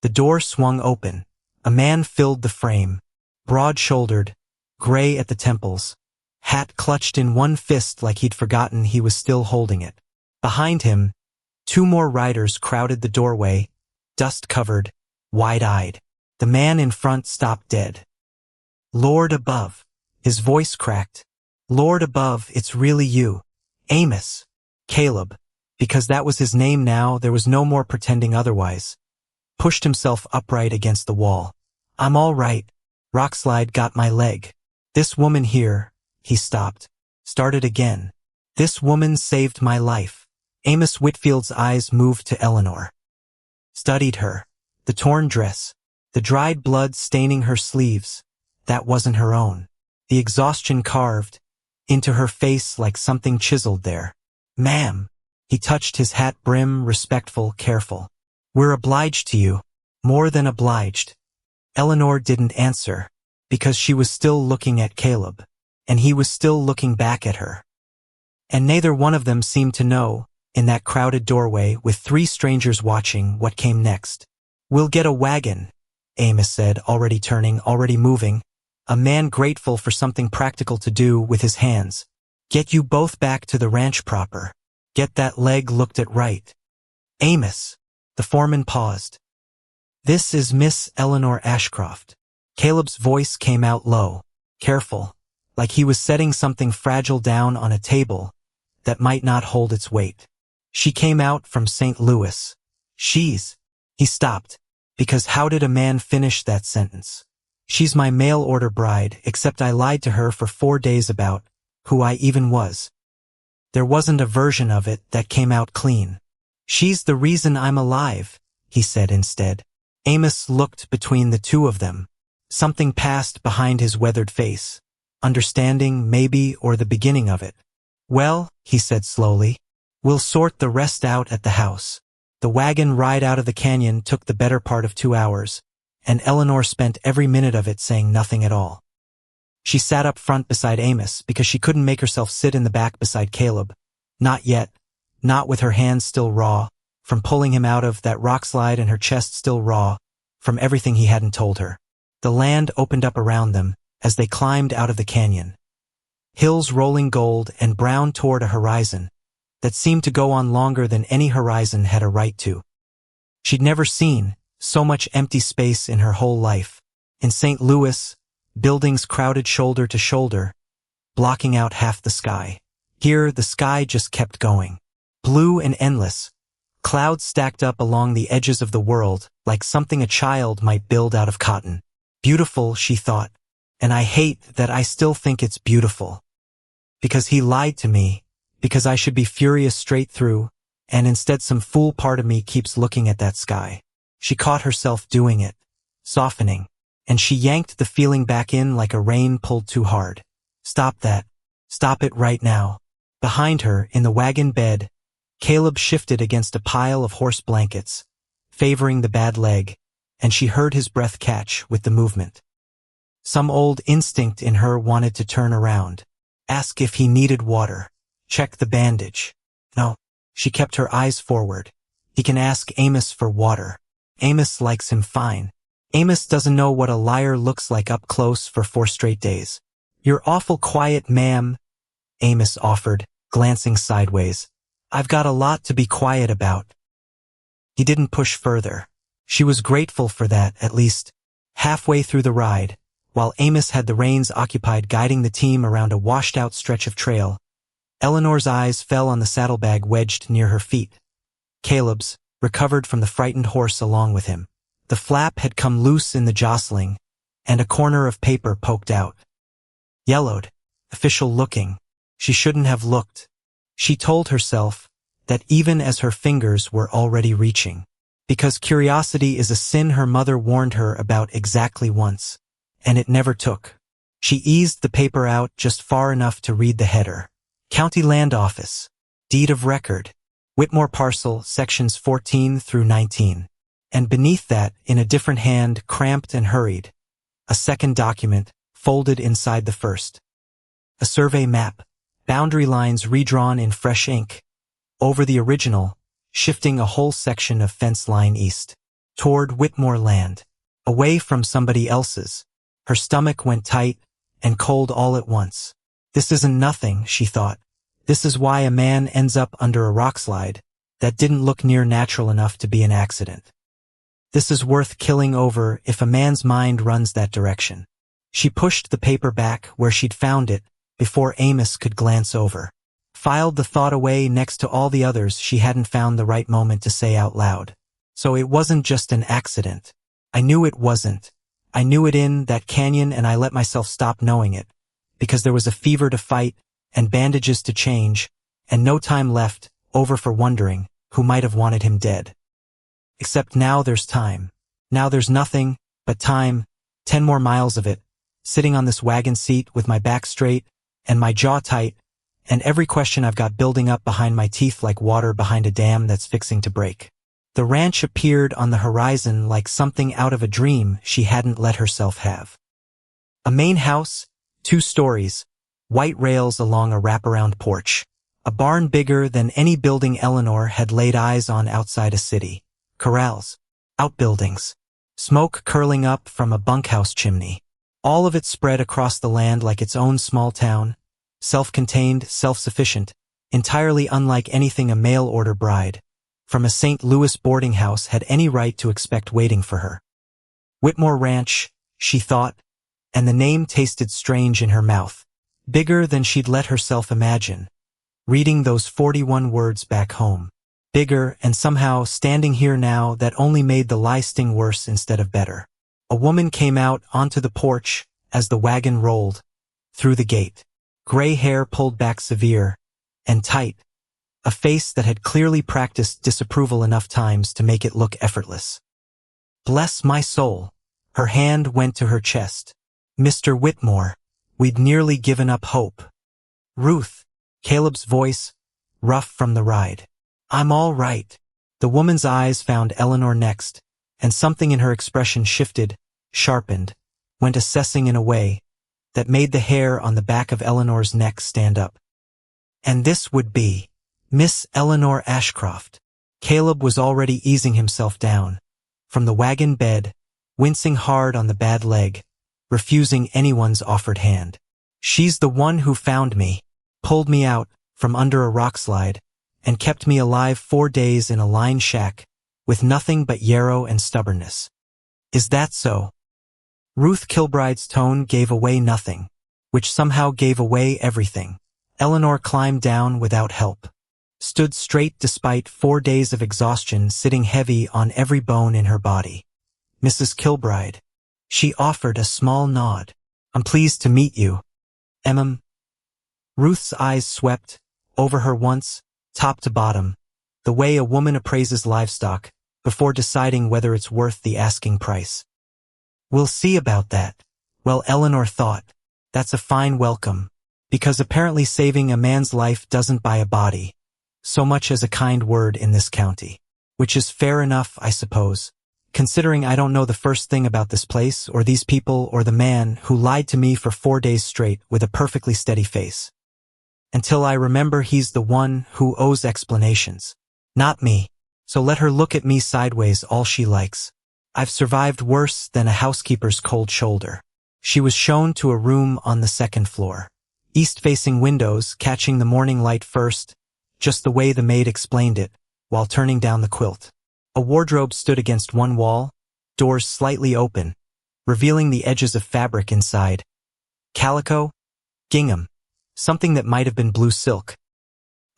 The door swung open. A man filled the frame, broad-shouldered, gray at the temples, hat clutched in one fist like he'd forgotten he was still holding it. Behind him, 2 more riders crowded the doorway, dust-covered, wide-eyed. The man in front stopped dead. Lord above. His voice cracked. Lord above, it's really you. Amos. Caleb. Because that was his name now, there was no more pretending otherwise. Pushed himself upright against the wall. I'm all right. Rockslide got my leg. This woman here, he stopped. Started again. This woman saved my life. Amos Whitfield's eyes moved to Eleanor. Studied her. The torn dress. The dried blood staining her sleeves. That wasn't her own. The exhaustion carved into her face like something chiseled there. Ma'am. He touched his hat brim, respectful, careful. We're obliged to you. More than obliged. Eleanor didn't answer, because she was still looking at Caleb, and he was still looking back at her. And neither one of them seemed to know, in that crowded doorway with 3 strangers watching, what came next. We'll get a wagon, Amos said, already turning, already moving, a man grateful for something practical to do with his hands. Get you both back to the ranch proper. Get that leg looked at right. Amos. The foreman paused. This is Miss Eleanor Ashcroft. Caleb's voice came out low, careful, like he was setting something fragile down on a table that might not hold its weight. She came out from St. Louis. He stopped, because how did a man finish that sentence? She's my mail-order bride, except I lied to her for 4 days about who I even was. There wasn't a version of it that came out clean. She's the reason I'm alive, he said instead. Amos looked between the two of them. Something passed behind his weathered face. Understanding, maybe, or the beginning of it. Well, he said slowly, we'll sort the rest out at the house. The wagon ride out of the canyon took the better part of 2 hours, and Eleanor spent every minute of it saying nothing at all. She sat up front beside Amos because she couldn't make herself sit in the back beside Caleb. Not yet, not with her hands still raw, from pulling him out of that rockslide and her chest still raw, from everything he hadn't told her. The land opened up around them as they climbed out of the canyon. Hills rolling gold and brown toward a horizon that seemed to go on longer than any horizon had a right to. She'd never seen so much empty space in her whole life. In St. Louis, buildings crowded shoulder to shoulder, blocking out half the sky. Here, the sky just kept going. Blue and endless. Clouds stacked up along the edges of the world, like something a child might build out of cotton. Beautiful, she thought. And I hate that I still think it's beautiful. Because he lied to me, because I should be furious straight through, and instead some fool part of me keeps looking at that sky. She caught herself doing it, softening, and she yanked the feeling back in like a rein pulled too hard. Stop that. Stop it right now. Behind her, in the wagon bed, Caleb shifted against a pile of horse blankets, favoring the bad leg, and she heard his breath catch with the movement. Some old instinct in her wanted to turn around, ask if he needed water, check the bandage. No, she kept her eyes forward. He can ask Amos for water. Amos likes him fine. Amos doesn't know what a liar looks like up close for 4 straight days. You're awful quiet, ma'am, Amos offered, glancing sideways. I've got a lot to be quiet about. He didn't push further. She was grateful for that, at least. Halfway through the ride, while Amos had the reins occupied guiding the team around a washed-out stretch of trail, Eleanor's eyes fell on the saddlebag wedged near her feet. Caleb's, recovered from the frightened horse along with him. The flap had come loose in the jostling, and a corner of paper poked out. Yellowed, official looking. She shouldn't have looked. She told herself that even as her fingers were already reaching. Because curiosity is a sin her mother warned her about exactly once, and it never took. She eased the paper out just far enough to read the header. County Land Office. Deed of Record. Whitmore Parcel, sections 14 through 19. And beneath that, in a different hand, cramped and hurried, a second document, folded inside the first. A survey map, boundary lines redrawn in fresh ink, over the original, shifting a whole section of fence line east, toward Whitmore land, away from somebody else's. Her stomach went tight and cold all at once. This isn't nothing, she thought. This is why a man ends up under a rockslide that didn't look near natural enough to be an accident. This is worth killing over if a man's mind runs that direction. She pushed the paper back where she'd found it before Amos could glance over. Filed the thought away next to all the others she hadn't found the right moment to say out loud. So it wasn't just an accident. I knew it wasn't. I knew it in that canyon, and I let myself stop knowing it, because there was a fever to fight and bandages to change, and no time left over for wondering who might have wanted him dead. Except now there's time. Now there's nothing but time, 10 more miles of it, sitting on this wagon seat with my back straight and my jaw tight, and every question I've got building up behind my teeth like water behind a dam that's fixing to break. The ranch appeared on the horizon like something out of a dream she hadn't let herself have. A main house, 2 stories, white rails along a wraparound porch, a barn bigger than any building Eleanor had laid eyes on outside a city, corrals, outbuildings, smoke curling up from a bunkhouse chimney. All of it spread across the land like its own small town, self-contained, self-sufficient, entirely unlike anything a mail-order bride from a St. Louis boarding house had any right to expect waiting for her. Whitmore Ranch, she thought, and the name tasted strange in her mouth, bigger than she'd let herself imagine, reading those 41 words back home. Bigger, and somehow standing here now that only made the lie sting worse instead of better. A woman came out onto the porch as the wagon rolled through the gate. Gray hair pulled back severe and tight, a face that had clearly practiced disapproval enough times to make it look effortless. Bless my soul. Her hand went to her chest. Mr. Whitmore, we'd nearly given up hope. Ruth, Caleb's voice, rough from the ride. I'm all right. The woman's eyes found Eleanor next, and something in her expression shifted, sharpened, went assessing in a way that made the hair on the back of Eleanor's neck stand up. And this would be Miss Eleanor Ashcroft. Caleb was already easing himself down from the wagon bed, wincing hard on the bad leg, refusing anyone's offered hand. She's the one who found me, pulled me out from under a rockslide, and kept me alive 4 days in a line shack with nothing but yarrow and stubbornness. Is that so? Ruth Kilbride's tone gave away nothing, which somehow gave away everything. Eleanor climbed down without help, stood straight despite 4 days of exhaustion sitting heavy on every bone in her body. Mrs. Kilbride. She offered a small nod. I'm pleased to meet you. Ruth's eyes swept over her once, top to bottom, the way a woman appraises livestock before deciding whether it's worth the asking price. We'll see about that. Well, Eleanor thought, that's a fine welcome, because apparently saving a man's life doesn't buy a body so much as a kind word in this county. Which is fair enough, I suppose, considering I don't know the first thing about this place or these people or the man who lied to me for 4 days straight with a perfectly steady face. Until I remember he's the one who owes explanations, not me, so let her look at me sideways all she likes. I've survived worse than a housekeeper's cold shoulder. She was shown to a room on the 2nd floor. East-facing windows catching the morning light first, just the way the maid explained it, while turning down the quilt. A wardrobe stood against one wall, doors slightly open, revealing the edges of fabric inside. Calico? Gingham. Something that might have been blue silk.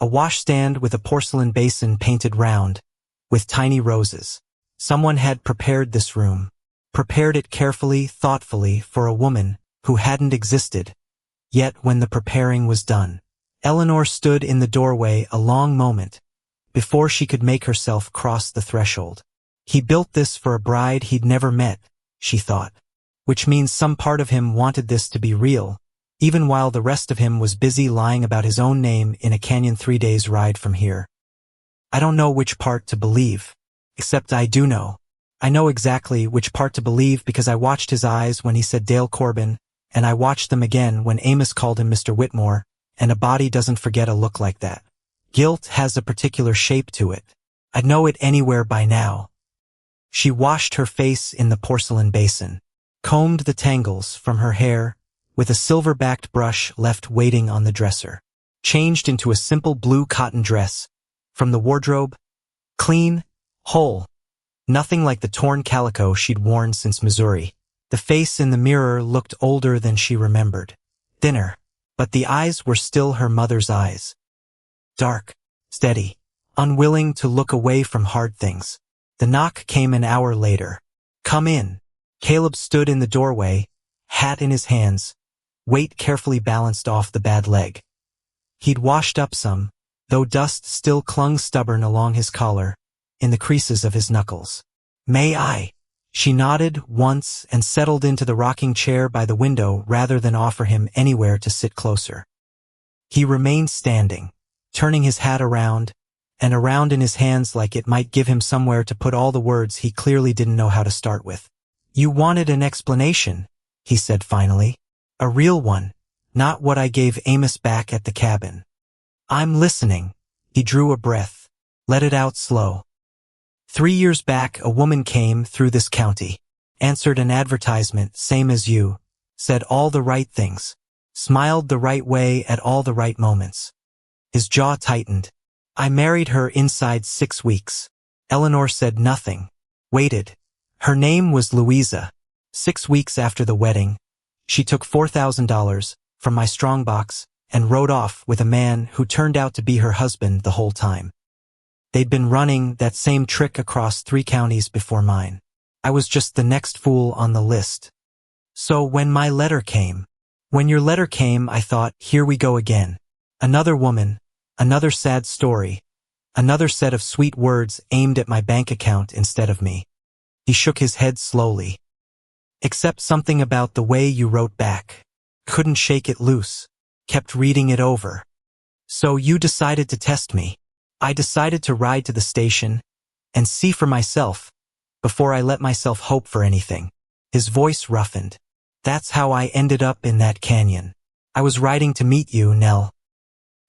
A washstand with a porcelain basin painted round, with tiny roses. Someone had prepared this room, prepared it carefully, thoughtfully for a woman who hadn't existed. Yet when the preparing was done, Eleanor stood in the doorway a long moment before she could make herself cross the threshold. He built this for a bride he'd never met, she thought, which means some part of him wanted this to be real, even while the rest of him was busy lying about his own name in a canyon 3 days' ride from here. I don't know which part to believe, except I do know. I know exactly which part to believe because I watched his eyes when he said Dale Corbin, and I watched them again when Amos called him Mr. Whitmore, and a body doesn't forget a look like that. Guilt has a particular shape to it. I'd know it anywhere by now. She washed her face in the porcelain basin, combed the tangles from her hair with a silver-backed brush left waiting on the dresser, changed into a simple blue cotton dress from the wardrobe, clean, whole, nothing like the torn calico she'd worn since Missouri. The face in the mirror looked older than she remembered, thinner, but the eyes were still her mother's eyes. Dark, steady, unwilling to look away from hard things. The knock came an hour later. Come in. Caleb stood in the doorway, hat in his hands, weight carefully balanced off the bad leg. He'd washed up some, though dust still clung stubborn along his collar, in the creases of his knuckles. May I? She nodded once and settled into the rocking chair by the window rather than offer him anywhere to sit closer. He remained standing, turning his hat around, and around in his hands like it might give him somewhere to put all the words he clearly didn't know how to start with. "You wanted an explanation," he said finally. "A real one, not what I gave Amos back at the cabin." "I'm listening." He drew a breath. Let it out slow. 3 years back, a woman came through this county, answered an advertisement, same as you, said all the right things, smiled the right way at all the right moments. His jaw tightened. "I married her inside 6 weeks. Eleanor said nothing. Waited. Her name was Louisa. 6 weeks after the wedding, she took $4,000 from my strongbox and rode off with a man who turned out to be her husband the whole time. They'd been running that same trick across 3 counties before mine. I was just the next fool on the list. So when your letter came, I thought, here we go again. Another woman, another sad story, another set of sweet words aimed at my bank account instead of me." He shook his head slowly. "Except something about the way you wrote back. Couldn't shake it loose. Kept reading it over. So you decided to test me. I decided to ride to the station and see for myself before I let myself hope for anything." His voice roughened. "That's how I ended up in that canyon. I was riding to meet you, Nell.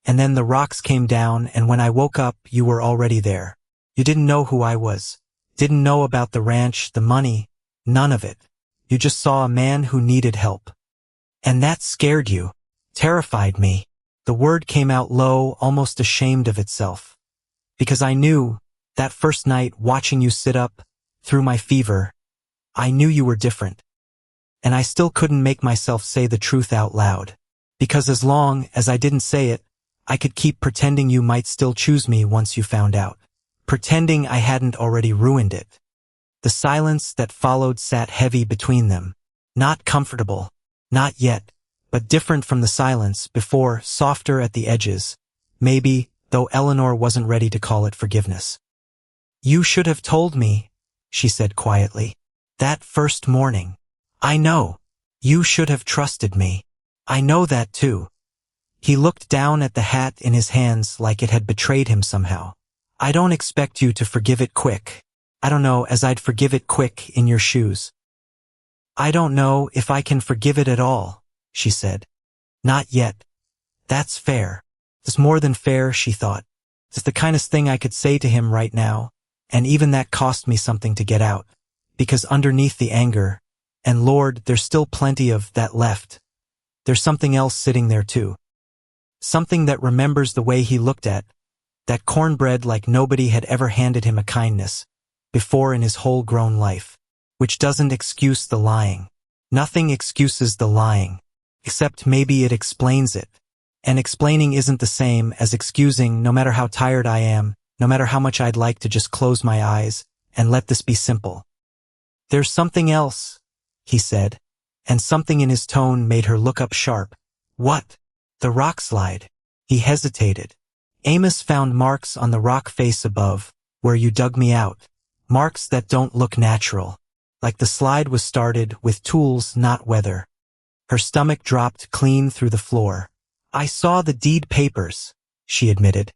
And then the rocks came down, and when I woke up, you were already there. You didn't know who I was. Didn't know about the ranch, the money, none of it. You just saw a man who needed help. And that scared you, terrified me." The word came out low, almost ashamed of itself. "Because I knew, that first night watching you sit up, through my fever, I knew you were different. And I still couldn't make myself say the truth out loud. Because as long as I didn't say it, I could keep pretending you might still choose me once you found out. Pretending I hadn't already ruined it." The silence that followed sat heavy between them. Not comfortable, not yet, but different from the silence before, softer at the edges, maybe, though Eleanor wasn't ready to call it forgiveness. "You should have told me," she said quietly. "That first morning. I know. You should have trusted me. I know that too." He looked down at the hat in his hands like it had betrayed him somehow. "I don't expect you to forgive it quick. I don't know as I'd forgive it quick in your shoes." "I don't know if I can forgive it at all," she said. "Not yet. That's fair. It's more than fair," she thought. "It's the kindest thing I could say to him right now, and even that cost me something to get out. Because underneath the anger, and Lord, there's still plenty of that left, there's something else sitting there too. Something that remembers the way he looked at that cornbread like nobody had ever handed him a kindness before in his whole grown life. Which doesn't excuse the lying. Nothing excuses the lying, except maybe it explains it. And explaining isn't the same as excusing, no matter how tired I am, no matter how much I'd like to just close my eyes and let this be simple. "There's something else," he said, and something in his tone made her look up sharp. "What?" "The rockslide." He hesitated. "Amos found marks on the rock face above, where you dug me out. Marks that don't look natural. Like the slide was started with tools, not weather." Her stomach dropped clean through the floor. "I saw the deed papers," she admitted.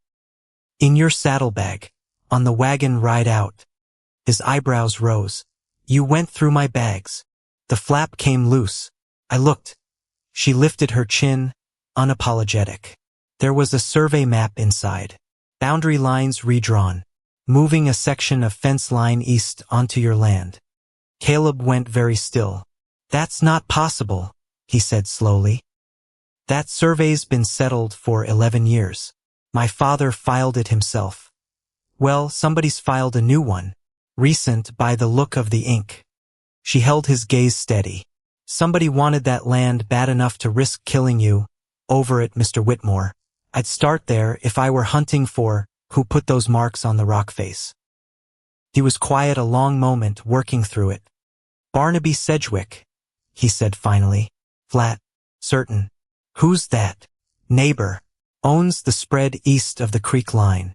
"In your saddlebag, on the wagon ride out." His eyebrows rose. "You went through my bags. The flap came loose. I looked." She lifted her chin, unapologetic. There was a survey map inside. Boundary lines redrawn, moving a section of fence line east onto your land. Caleb went very still. "That's not possible," he said slowly. "That survey's been settled for 11 years. My father filed it himself." "Well, somebody's filed a new one. Recent by the look of the ink." She held his gaze steady. "Somebody wanted that land bad enough to risk killing you over it, Mr. Whitmore. I'd start there if I were hunting for who put those marks on the rock face." He was quiet a long moment, working through it. "Barnaby Sedgwick," he said finally. "Flat. Certain." "Who's that?" "Neighbor. Owns the spread east of the creek line."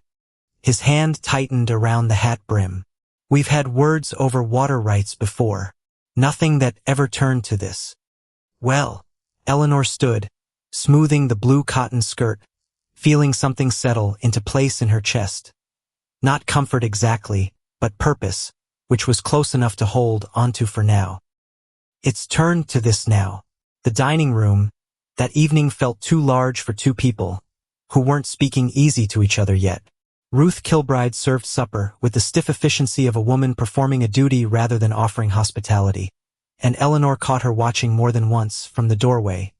His hand tightened around the hat brim. "We've had words over water rights before. Nothing that ever turned to this." "Well," Eleanor stood, smoothing the blue cotton skirt, feeling something settle into place in her chest. Not comfort exactly, but purpose, which was close enough to hold onto for now. It's turned to this now. The dining room, that evening felt too large for two people, who weren't speaking easy to each other yet. Ruth Kilbride served supper with the stiff efficiency of a woman performing a duty rather than offering hospitality, and Eleanor caught her watching more than once from the doorway,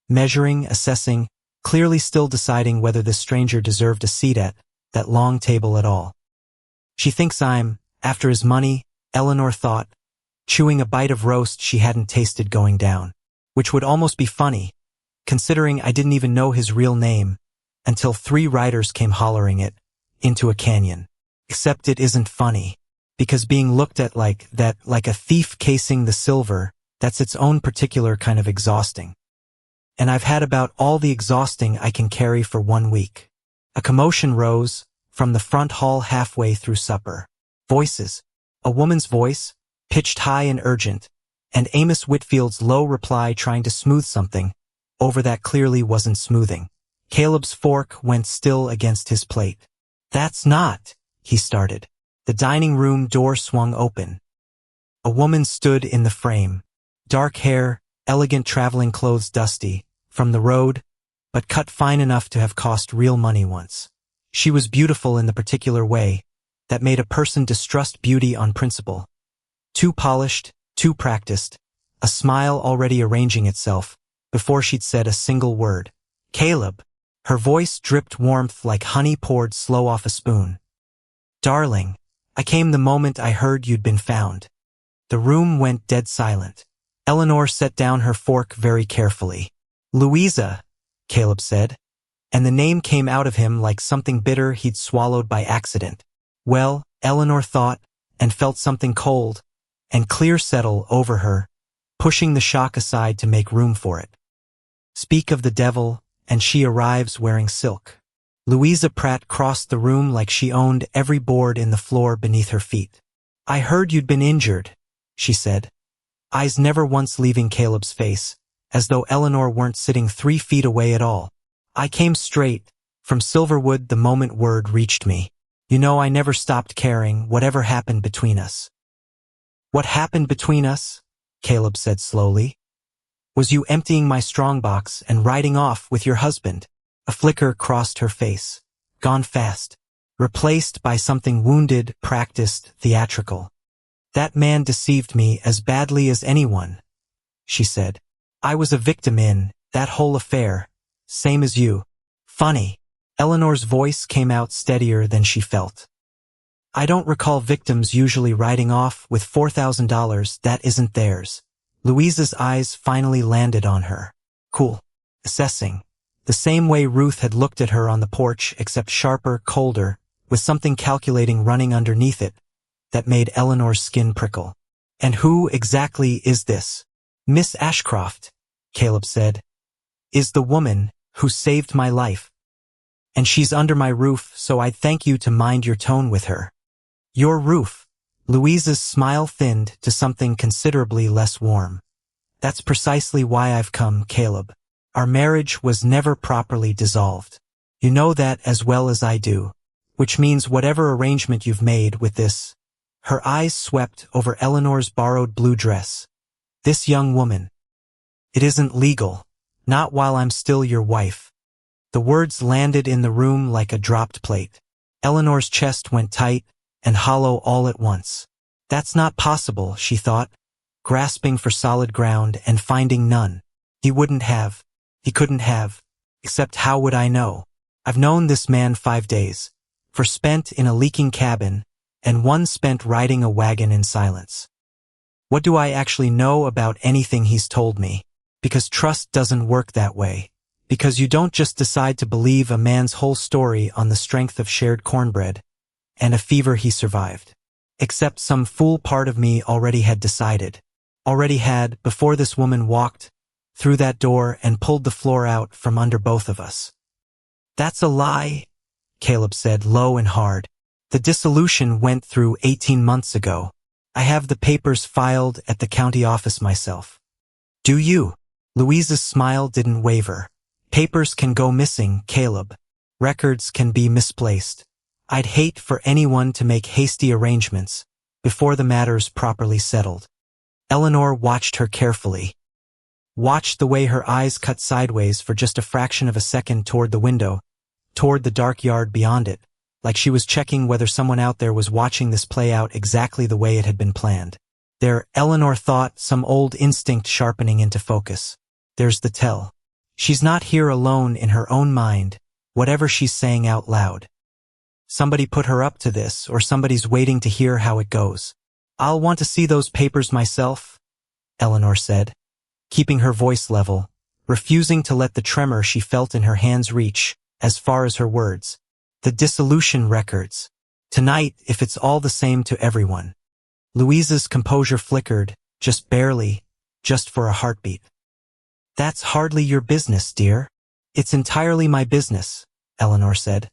measuring, assessing, clearly still deciding whether this stranger deserved a seat at that long table at all. She thinks I'm, after his money, Eleanor thought, chewing a bite of roast she hadn't tasted going down, which would almost be funny, considering I didn't even know his real name, until 3 riders came hollering it, into a canyon. Except it isn't funny, because being looked at like that, like a thief casing the silver, that's its own particular kind of exhausting. And I've had about all the exhausting I can carry for 1 week. A commotion rose from the front hall halfway through supper. Voices. A woman's voice, pitched high and urgent, and Amos Whitfield's low reply trying to smooth something over that clearly wasn't smoothing. Caleb's fork went still against his plate. "That's not," he started. The dining room door swung open. A woman stood in the frame. Dark hair, elegant traveling clothes dusty, from the road, but cut fine enough to have cost real money once. She was beautiful in the particular way that made a person distrust beauty on principle. Too polished, too practiced, a smile already arranging itself before she'd said a single word. "Caleb." Her voice dripped warmth like honey poured slow off a spoon. "Darling, I came the moment I heard you'd been found." The room went dead silent. Eleanor set down her fork very carefully. "Louisa," Caleb said, and the name came out of him like something bitter he'd swallowed by accident. Well, Eleanor thought, and felt something cold and clear settle over her, pushing the shock aside to make room for it. Speak of the devil, and she arrives wearing silk. Louisa Pratt crossed the room like she owned every board in the floor beneath her feet. "I heard you'd been injured," she said, eyes never once leaving Caleb's face, as though Eleanor weren't sitting 3 feet away at all. "I came straight from Silverwood the moment word reached me. You know I never stopped caring whatever happened between us." "What happened between us?" Caleb said slowly. "Was you emptying my strongbox and riding off with your husband?" A flicker crossed her face. Gone fast. Replaced by something wounded, practiced, theatrical. "That man deceived me as badly as anyone," she said. "I was a victim in that whole affair, same as you." "Funny." Eleanor's voice came out steadier than she felt. "I don't recall victims usually riding off with $4,000 that isn't theirs." Louisa's eyes finally landed on her. Cool. Assessing. The same way Ruth had looked at her on the porch, except sharper, colder, with something calculating running underneath it that made Eleanor's skin prickle. "And who exactly is this?" "Miss Ashcroft," Caleb said, "is the woman who saved my life. And she's under my roof, so I'd thank you to mind your tone with her." "Your roof." Louisa's smile thinned to something considerably less warm. "That's precisely why I've come, Caleb. Our marriage was never properly dissolved. You know that as well as I do, which means whatever arrangement you've made with this." Her eyes swept over Eleanor's borrowed blue dress. "This young woman. It isn't legal, not while I'm still your wife." The words landed in the room like a dropped plate. Eleanor's chest went tight and hollow all at once. "That's not possible," she thought, grasping for solid ground and finding none. He couldn't have, except how would I know? I've known this man 5 days, for spent in a leaking cabin, and 1 spent riding a wagon in silence. What do I actually know about anything he's told me? Because trust doesn't work that way. Because you don't just decide to believe a man's whole story on the strength of shared cornbread and a fever he survived. Except some fool part of me already had decided. Already had, before this woman walked through that door and pulled the floor out from under both of us. "That's a lie," Caleb said low and hard. "The dissolution went through 18 months ago. I have the papers filed at the county office myself." "Do you?" Louisa's smile didn't waver. "Papers can go missing, Caleb. Records can be misplaced. I'd hate for anyone to make hasty arrangements before the matter's properly settled. Eleanor watched her carefully. Watched the way her eyes cut sideways for just a fraction of a second toward the window, toward the dark yard beyond it, like she was checking whether someone out there was watching this play out exactly the way it had been planned. There, Eleanor thought, some old instinct sharpening into focus. There's the tell. She's not here alone in her own mind, whatever she's saying out loud. Somebody put her up to this, or somebody's waiting to hear how it goes. I'll want to see those papers myself, Eleanor said, keeping her voice level, refusing to let the tremor she felt in her hands reach as far as her words. The dissolution records. Tonight, if it's all the same to everyone. Louisa's composure flickered, just barely, just for a heartbeat. That's hardly your business, dear. It's entirely my business, Eleanor said.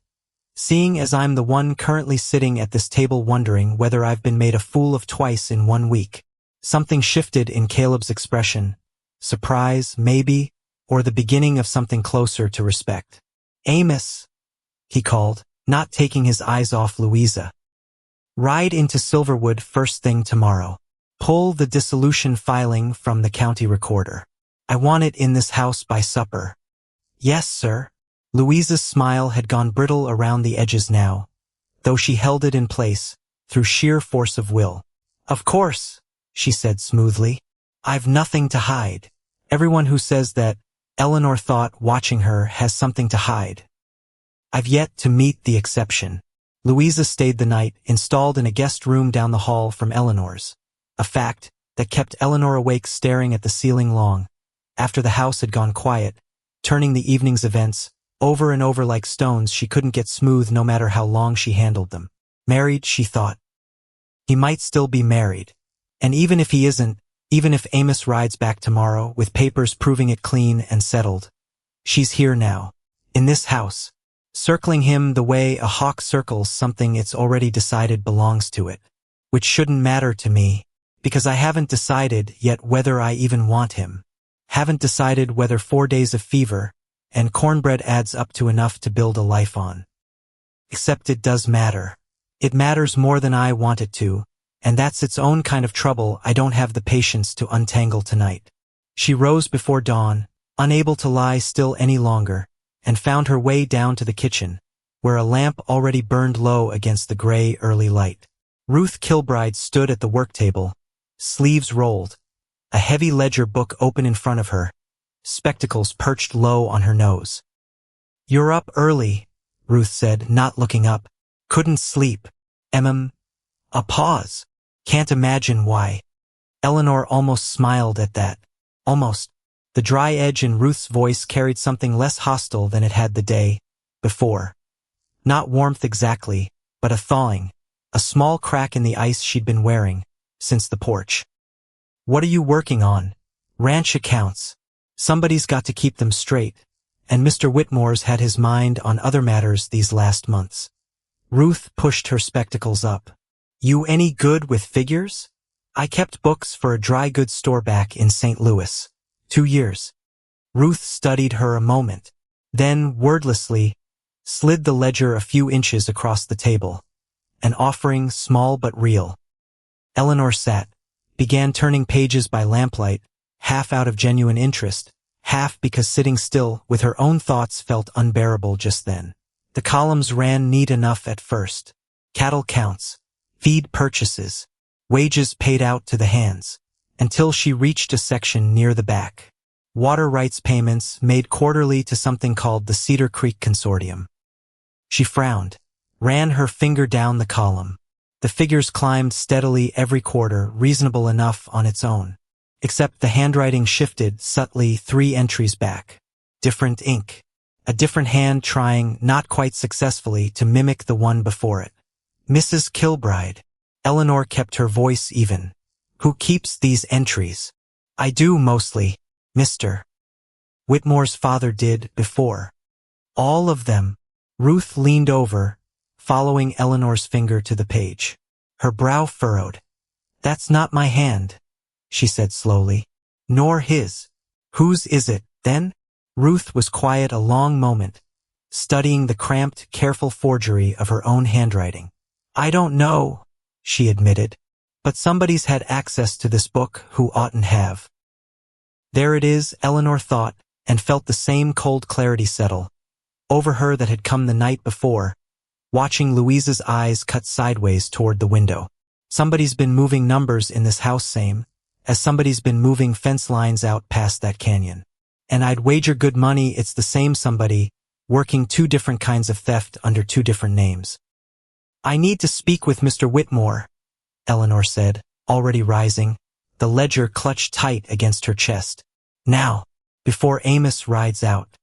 Seeing as I'm the one currently sitting at this table wondering whether I've been made a fool of twice in 1 week. Something shifted in Caleb's expression. Surprise, maybe, or the beginning of something closer to respect. Amos, he called, not taking his eyes off Louisa. Ride into Silverwood first thing tomorrow. Pull the dissolution filing from the county recorder. I want it in this house by supper. Yes, sir. Louisa's smile had gone brittle around the edges now, though she held it in place through sheer force of will. Of course, she said smoothly. I've nothing to hide. Everyone who says that, Eleanor thought, watching her, has something to hide. I've yet to meet the exception. Louisa stayed the night, installed in a guest room down the hall from Eleanor's, a fact that kept Eleanor awake staring at the ceiling long, after the house had gone quiet, turning the evening's events over and over like stones she couldn't get smooth no matter how long she handled them. Married, she thought. He might still be married. And even if he isn't, even if Amos rides back tomorrow with papers proving it clean and settled, she's here now, in this house, circling him the way a hawk circles something it's already decided belongs to it. Which shouldn't matter to me, because I haven't decided yet whether I even want him. Haven't decided whether 4 days of fever and cornbread adds up to enough to build a life on. Except it does matter. It matters more than I want it to, and that's its own kind of trouble I don't have the patience to untangle tonight. She rose before dawn, unable to lie still any longer, and found her way down to the kitchen, where a lamp already burned low against the gray early light. Ruth Kilbride stood at the work table, sleeves rolled, a heavy ledger book open in front of her, spectacles perched low on her nose. You're up early, Ruth said, not looking up. Couldn't sleep. A pause. Can't imagine why. Eleanor almost smiled at that. Almost. The dry edge in Ruth's voice carried something less hostile than it had the day before. Not warmth exactly, but a thawing, a small crack in the ice she'd been wearing since the porch. What are you working on? Ranch accounts. Somebody's got to keep them straight, and Mr. Whitmore's had his mind on other matters these last months. Ruth pushed her spectacles up. You any good with figures? I kept books for a dry goods store back in St. Louis. 2 years. Ruth studied her a moment, then, wordlessly, slid the ledger a few inches across the table, an offering small but real. Eleanor sat, began turning pages by lamplight, half out of genuine interest, half because sitting still with her own thoughts felt unbearable just then. The columns ran neat enough at first. Cattle counts, feed purchases, wages paid out to the hands, until she reached a section near the back. Water rights payments made quarterly to something called the Cedar Creek Consortium. She frowned, ran her finger down the column. The figures climbed steadily every quarter, reasonable enough on its own. Except the handwriting shifted subtly 3 entries back. Different ink. A different hand trying, not quite successfully, to mimic the one before it. Mrs. Kilbride. Eleanor kept her voice even. Who keeps these entries? I do mostly, Mr. Whitmore's father did before. All of them. Ruth leaned over, following Eleanor's finger to the page. Her brow furrowed. That's not my hand, she said slowly. Nor his. Whose is it, then? Ruth was quiet a long moment, studying the cramped, careful forgery of her own handwriting. "I don't know," she admitted, "but somebody's had access to this book who oughtn't have." There it is, Eleanor thought, and felt the same cold clarity settle over her that had come the night before, watching Louisa's eyes cut sideways toward the window. Somebody's been moving numbers in this house same as somebody's been moving fence lines out past that canyon. And I'd wager good money it's the same somebody working two different kinds of theft under two different names. "I need to speak with Mr. Whitmore," Eleanor said, already rising, the ledger clutched tight against her chest. "Now, before Amos rides out."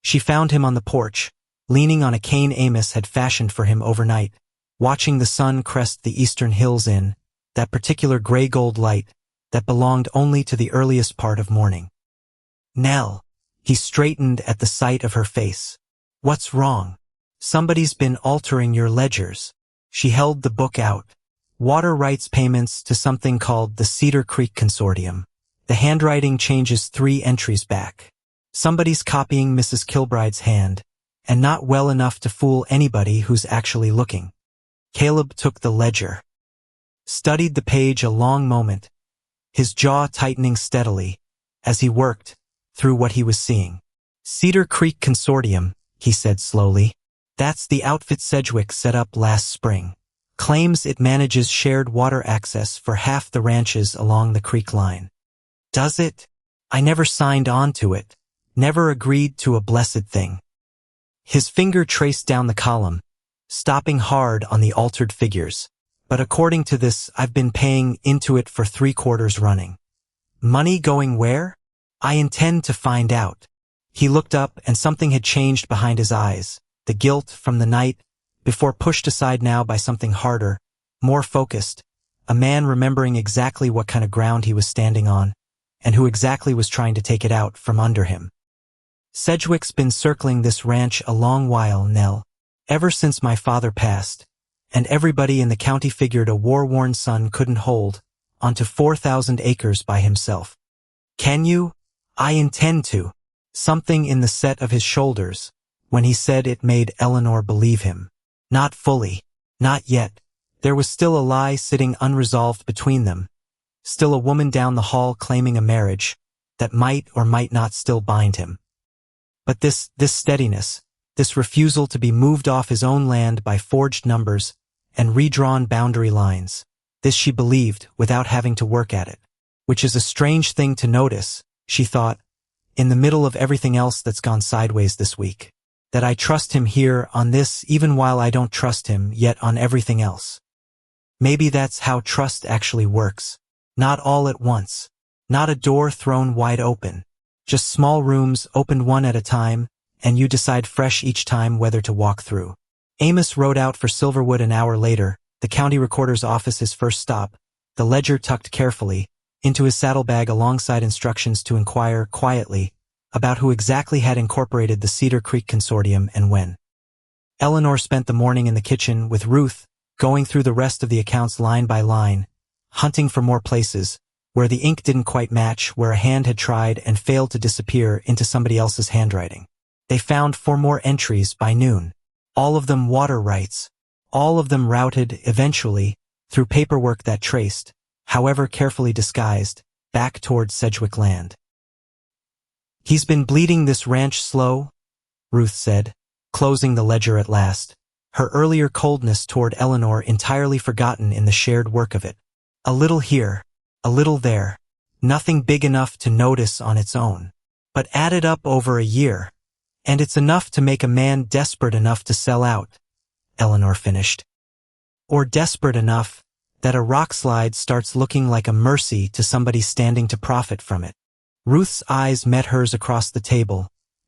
She found him on the porch, leaning on a cane Amos had fashioned for him overnight, watching the sun crest the eastern hills in that particular gray-gold light that belonged only to the earliest part of morning. "Nell," he straightened at the sight of her face. "What's wrong?" "Somebody's been altering your ledgers." She held the book out. "Water rights payments to something called the Cedar Creek Consortium. The handwriting changes 3 entries back. Somebody's copying Mrs. Kilbride's hand, and not well enough to fool anybody who's actually looking." Caleb took the ledger, studied the page a long moment, his jaw tightening steadily as he worked through what he was seeing. "Cedar Creek Consortium," he said slowly. "That's the outfit Sedgwick set up last spring. Claims it manages shared water access for half the ranches along the creek line." "Does it? I never signed on to it. Never agreed to a blessed thing." His finger traced down the column, stopping hard on the altered figures. "But according to this, I've been paying into it for 3 quarters running." "Money going where?" "I intend to find out." He looked up and something had changed behind his eyes, the guilt from the night before pushed aside now by something harder, more focused, a man remembering exactly what kind of ground he was standing on, and who exactly was trying to take it out from under him. "Sedgwick's been circling this ranch a long while, Nell. Ever since my father passed, and everybody in the county figured a war-worn son couldn't hold onto 4,000 acres by himself." "Can you?" "I intend to." Something in the set of his shoulders, when he said it made Eleanor believe him. Not fully. Not yet. There was still a lie sitting unresolved between them. Still a woman down the hall claiming a marriage that might or might not still bind him. But this steadiness, this refusal to be moved off his own land by forged numbers and redrawn boundary lines, this she believed without having to work at it. Which is a strange thing to notice, she thought, in the middle of everything else that's gone sideways this week. That I trust him here on this even while I don't trust him yet on everything else. Maybe that's how trust actually works. Not all at once. Not a door thrown wide open. Just small rooms opened one at a time, and you decide fresh each time whether to walk through. Amos rode out for Silverwood an hour later, the county recorder's office his first stop, the ledger tucked carefully into his saddlebag alongside instructions to inquire quietly about who exactly had incorporated the Cedar Creek Consortium and when. Eleanor spent the morning in the kitchen with Ruth, going through the rest of the accounts line by line, hunting for more places where the ink didn't quite match, where a hand had tried and failed to disappear into somebody else's handwriting. They found 4 more entries by noon. All of them water rights. All of them routed, eventually, through paperwork that traced, however carefully disguised, back towards Sedgwick land. "He's been bleeding this ranch slow," Ruth said, closing the ledger at last, her earlier coldness toward Eleanor entirely forgotten in the shared work of it. "A little here, a little there, nothing big enough to notice on its own. But added up over a year, and it's enough to make a man desperate enough to sell out," Eleanor finished. "Or desperate enough that a rockslide starts looking like a mercy to somebody standing to profit from it." Ruth's eyes met hers across the table,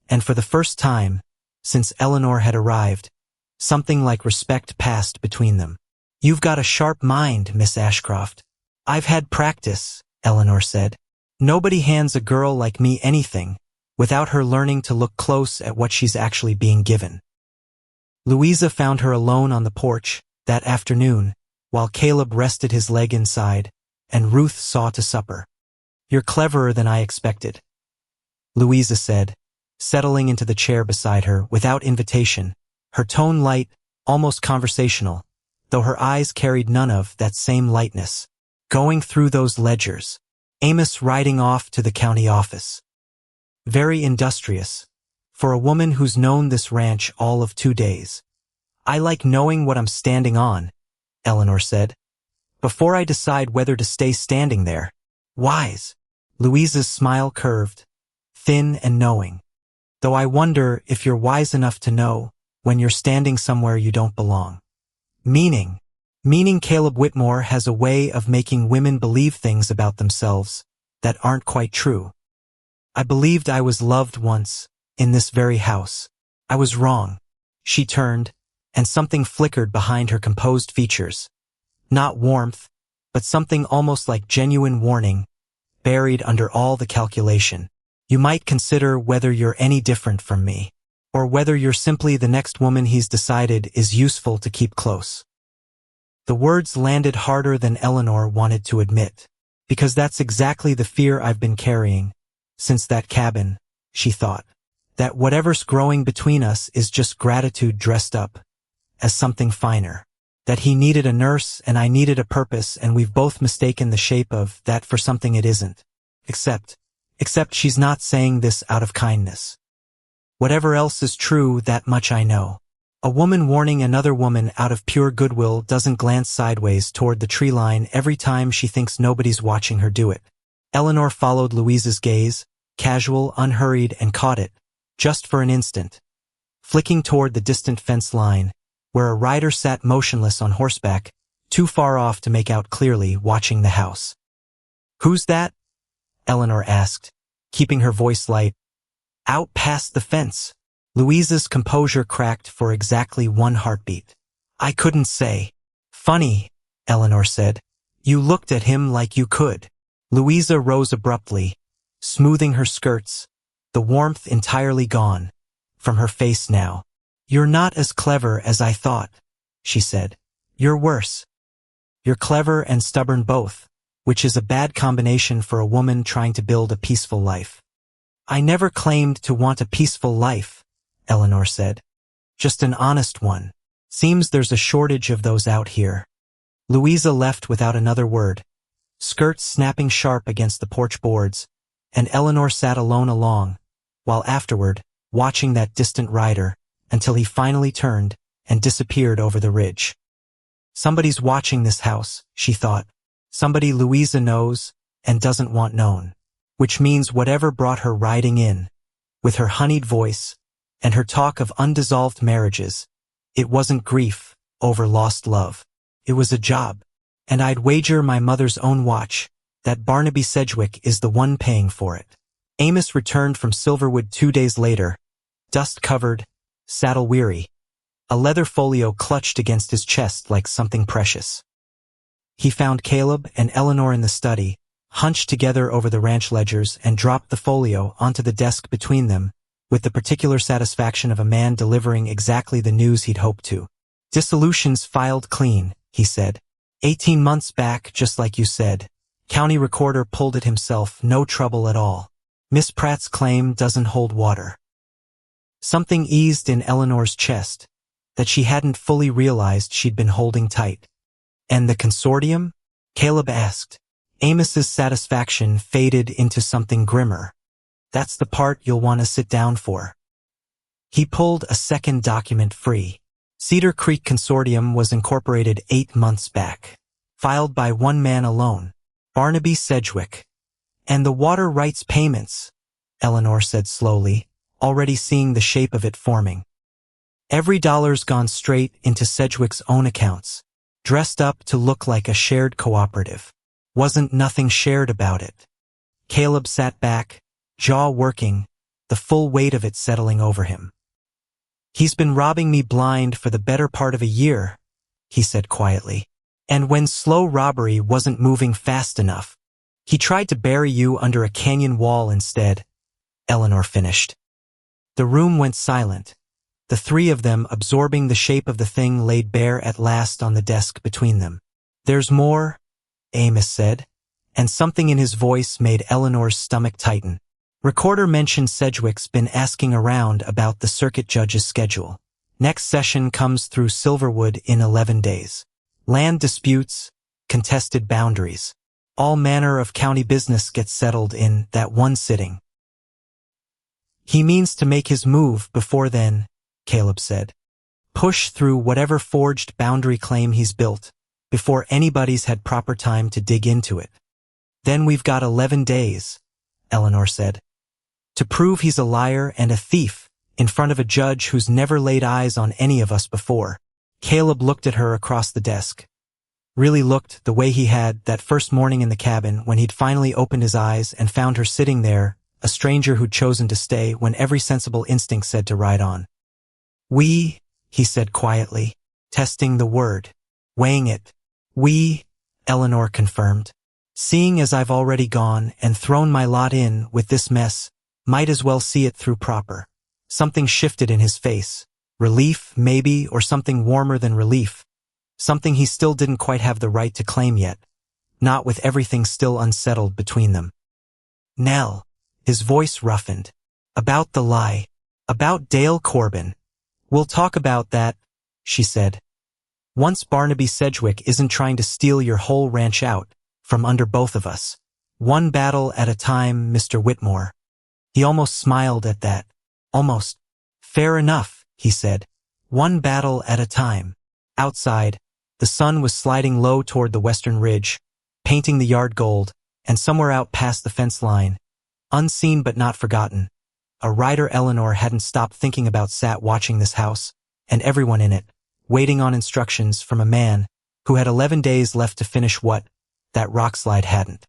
and for the first time, since Eleanor had arrived, something like respect passed between them. "You've got a sharp mind, Miss Ashcroft." "I've had practice," Eleanor said. "Nobody hands a girl like me anything without her learning to look close at what she's actually being given." Louisa found her alone on the porch that afternoon, while Caleb rested his leg inside, and Ruth saw to supper. "You're cleverer than I expected," Louisa said, settling into the chair beside her without invitation, her tone light, almost conversational, though her eyes carried none of that same lightness. Going through those ledgers. Amos riding off to the county office. Very industrious, for a woman who's known this ranch all of 2 days. I like knowing what I'm standing on, Eleanor said. Before I decide whether to stay standing there. Wise. Louisa's smile curved, thin and knowing. Though I wonder if you're wise enough to know when you're standing somewhere you don't belong. Meaning Caleb Whitmore has a way of making women believe things about themselves that aren't quite true. I believed I was loved once, in this very house. I was wrong. She turned, and something flickered behind her composed features. Not warmth, but something almost like genuine warning, buried under all the calculation. You might consider whether you're any different from me, or whether you're simply the next woman he's decided is useful to keep close. The words landed harder than Eleanor wanted to admit, because that's exactly the fear I've been carrying since that cabin, she thought. That whatever's growing between us is just gratitude dressed up as something finer. That he needed a nurse and I needed a purpose, and we've both mistaken the shape of that for something it isn't. Except she's not saying this out of kindness. Whatever else is true, that much I know. A woman warning another woman out of pure goodwill doesn't glance sideways toward the tree line every time she thinks nobody's watching her do it. Eleanor followed Louisa's gaze, casual, unhurried, and caught it, just for an instant, flicking toward the distant fence line, where a rider sat motionless on horseback, too far off to make out clearly, watching the house. "Who's that?" Eleanor asked, keeping her voice light. "Out past the fence." Louisa's composure cracked for exactly 1 heartbeat. "I couldn't say." "Funny," Eleanor said. "You looked at him like you could." Louisa rose abruptly, smoothing her skirts, the warmth entirely gone from her face now. "You're not as clever as I thought," she said. "You're worse. You're clever and stubborn both, which is a bad combination for a woman trying to build a peaceful life." "I never claimed to want a peaceful life," Eleanor said. "Just an honest one. Seems there's a shortage of those out here." Louisa left without another word, skirts snapping sharp against the porch boards, and Eleanor sat alone, while afterward, watching that distant rider, until he finally turned and disappeared over the ridge. Somebody's watching this house, she thought. Somebody Louisa knows and doesn't want known. Which means whatever brought her riding in, with her honeyed voice, and her talk of undissolved marriages, it wasn't grief over lost love. It was a job. And I'd wager my mother's own watch that Barnaby Sedgwick is the one paying for it. Amos returned from Silverwood 2 days later, dust-covered, saddle-weary, a leather folio clutched against his chest like something precious. He found Caleb and Eleanor in the study, hunched together over the ranch ledgers, and dropped the folio onto the desk between them, with the particular satisfaction of a man delivering exactly the news he'd hoped to. "Dissolution's filed clean," he said. 18 months back, just like you said. County recorder pulled it himself, no trouble at all. Miss Pratt's claim doesn't hold water." Something eased in Eleanor's chest that she hadn't fully realized she'd been holding tight. "And the consortium?" Caleb asked. Amos's satisfaction faded into something grimmer. "That's the part you'll want to sit down for." He pulled a second document free. Cedar Creek Consortium was incorporated 8 months back. Filed by one man alone, Barnaby Sedgwick. "And the water rights payments," Eleanor said slowly, already seeing the shape of it forming. "Every dollar's gone straight into Sedgwick's own accounts, dressed up to look like a shared cooperative. Wasn't nothing shared about it." Caleb sat back, jaw working, the full weight of it settling over him. "He's been robbing me blind for the better part of a year," he said quietly. "And when slow robbery wasn't moving fast enough, he tried to bury you under a canyon wall instead," Eleanor finished. The room went silent, the three of them absorbing the shape of the thing laid bare at last on the desk between them. "There's more," Amos said, and something in his voice made Eleanor's stomach tighten. Recorder mentioned Sedgwick's been asking around about the circuit judge's schedule. Next session comes through Silverwood in 11 days. Land disputes, contested boundaries. All manner of county business gets settled in that one sitting. He means to make his move before then, Caleb said. Push through whatever forged boundary claim he's built, before anybody's had proper time to dig into it. Then we've got 11 days, Eleanor said, to prove he's a liar and a thief in front of a judge who's never laid eyes on any of us before. Caleb looked at her across the desk. Really looked the way he had that first morning in the cabin when he'd finally opened his eyes and found her sitting there, a stranger who'd chosen to stay when every sensible instinct said to ride on. We, he said quietly, testing the word, weighing it. We, Eleanor confirmed. Seeing as I've already gone and thrown my lot in with this mess, might as well see it through proper. Something shifted in his face. Relief, maybe, or something warmer than relief. Something he still didn't quite have the right to claim yet, not with everything still unsettled between them. Nell, his voice roughened. About the lie. About Dale Corbin. We'll talk about that, she said. Once Barnaby Sedgwick isn't trying to steal your whole ranch out from under both of us. One battle at a time, Mr. Whitmore. He almost smiled at that. Almost. Fair enough, he said. One battle at a time. Outside, the sun was sliding low toward the western ridge, painting the yard gold, and somewhere out past the fence line, unseen but not forgotten, a rider Eleanor hadn't stopped thinking about sat watching this house, and everyone in it, waiting on instructions from a man who had 11 days left to finish what that rockslide hadn't.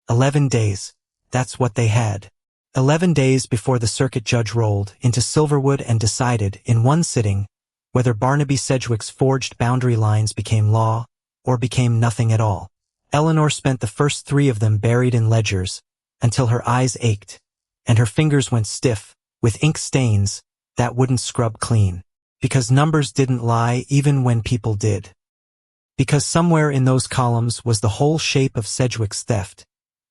11 days, that's what they had. 11 days before the circuit judge rolled into Silverwood and decided, in one sitting, whether Barnaby Sedgwick's forged boundary lines became law or became nothing at all. Eleanor spent the first 3 of them buried in ledgers until her eyes ached and her fingers went stiff with ink stains that wouldn't scrub clean. Because numbers didn't lie even when people did. Because somewhere in those columns was the whole shape of Sedgwick's theft,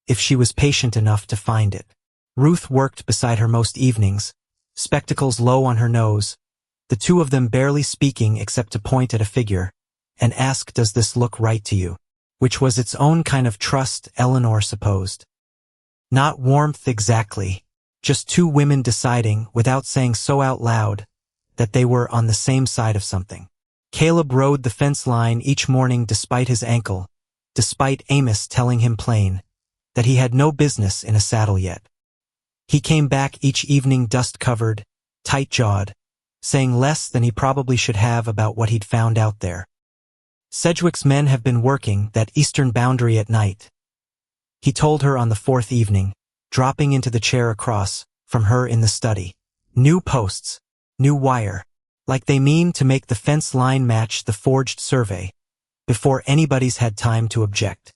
if she was patient enough to find it. Ruth worked beside her most evenings, spectacles low on her nose, the two of them barely speaking except to point at a figure, and ask, "Does this look right to you?" Which was its own kind of trust, Eleanor supposed. Not warmth exactly, just two women deciding, without saying so out loud, that they were on the same side of something. Caleb rode the fence line each morning despite his ankle, despite Amos telling him plain that he had no business in a saddle yet. He came back each evening dust-covered, tight-jawed, saying less than he probably should have about what he'd found out there. Sedgwick's men have been working that eastern boundary at night, he told her on the 4th evening, dropping into the chair across from her in the study. New posts, new wire, like they mean to make the fence line match the forged survey, before anybody's had time to object.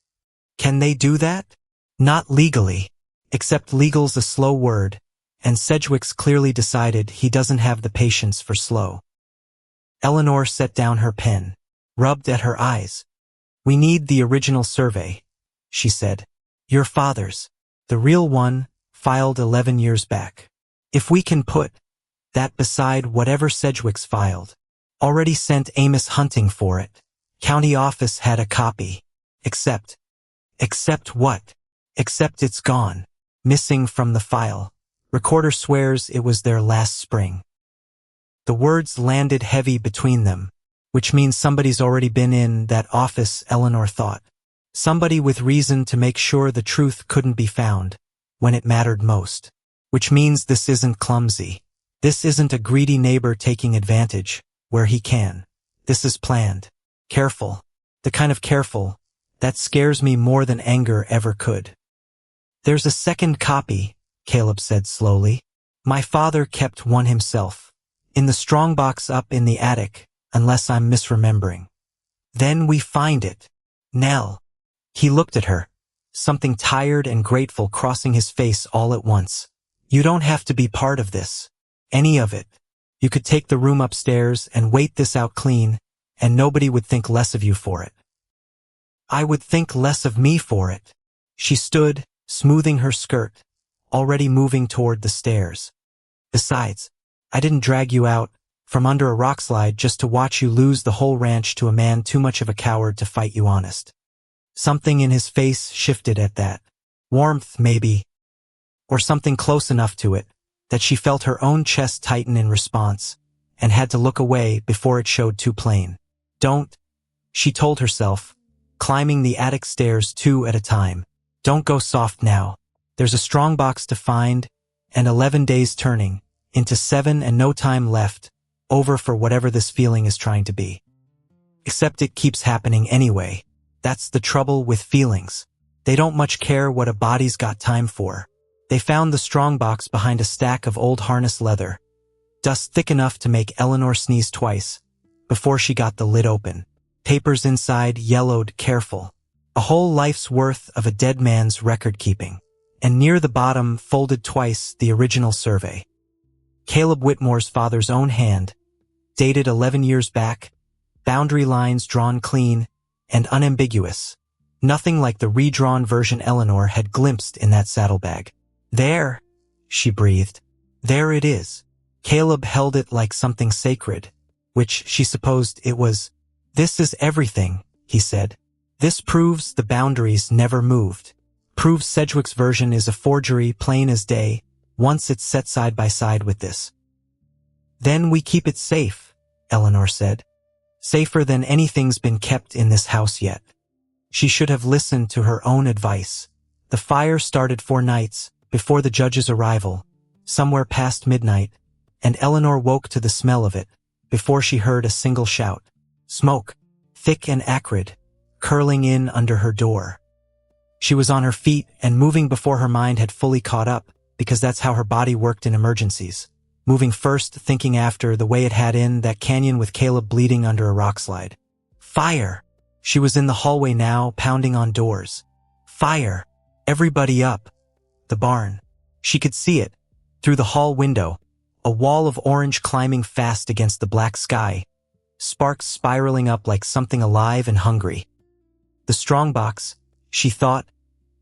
Can they do that? Not legally, except legal's a slow word, and Sedgwick's clearly decided he doesn't have the patience for slow. Eleanor set down her pen, rubbed at her eyes. "We need the original survey," she said. "Your father's, the real one, filed 11 years back. If we can put that beside whatever Sedgwick's filed, already sent Amos hunting for it. County office had a copy. Except what? Except it's gone, missing from the file. Recorder swears it was there last spring." The words landed heavy between them, which means somebody's already been in that office, Eleanor thought. Somebody with reason to make sure the truth couldn't be found when it mattered most. Which means this isn't clumsy. This isn't a greedy neighbor taking advantage where he can. This is planned. Careful. The kind of careful that scares me more than anger ever could. "There's a second copy," Caleb said slowly. "My father kept one himself, in the strongbox up in the attic, unless I'm misremembering. Then we find it. Nell." He looked at her, something tired and grateful crossing his face all at once. "You don't have to be part of this. Any of it. You could take the room upstairs and wait this out clean, and nobody would think less of you for it." "I would think less of me for it." She stood, smoothing her skirt, already moving toward the stairs. Besides, I didn't drag you out from under a rockslide just to watch you lose the whole ranch to a man too much of a coward to fight you honest. Something in his face shifted at that. Warmth, maybe. Or something close enough to it that she felt her own chest tighten in response and had to look away before it showed too plain. Don't, she told herself, climbing the attic stairs 2 at a time. Don't go soft now. There's a strong box to find, and 11 days turning into 7 and no time left over for whatever this feeling is trying to be. Except it keeps happening anyway. That's the trouble with feelings. They don't much care what a body's got time for. They found the strong box behind a stack of old harness leather, dust thick enough to make Eleanor sneeze twice before she got the lid open. Papers inside yellowed careful. A whole life's worth of a dead man's record-keeping. And near the bottom, folded twice, the original survey. Caleb Whitmore's father's own hand, dated 11 years back, boundary lines drawn clean and unambiguous. Nothing like the redrawn version Eleanor had glimpsed in that saddlebag. There, she breathed. There it is. Caleb held it like something sacred, which she supposed it was. This is everything, he said. This proves the boundaries never moved. Proves Sedgwick's version is a forgery plain as day, once it's set side by side with this. Then we keep it safe, Eleanor said. Safer than anything's been kept in this house yet. She should have listened to her own advice. The fire started 4 nights before the judge's arrival, somewhere past midnight, and Eleanor woke to the smell of it before she heard a single shout. Smoke, thick and acrid, curling in under her door. She was on her feet and moving before her mind had fully caught up, because that's how her body worked in emergencies. Moving first, thinking after, the way it had in that canyon with Caleb bleeding under a rockslide. Fire! She was in the hallway now, pounding on doors. Fire! Everybody up! The barn. She could see it, through the hall window, a wall of orange climbing fast against the black sky, sparks spiraling up like something alive and hungry. The strongbox, she thought,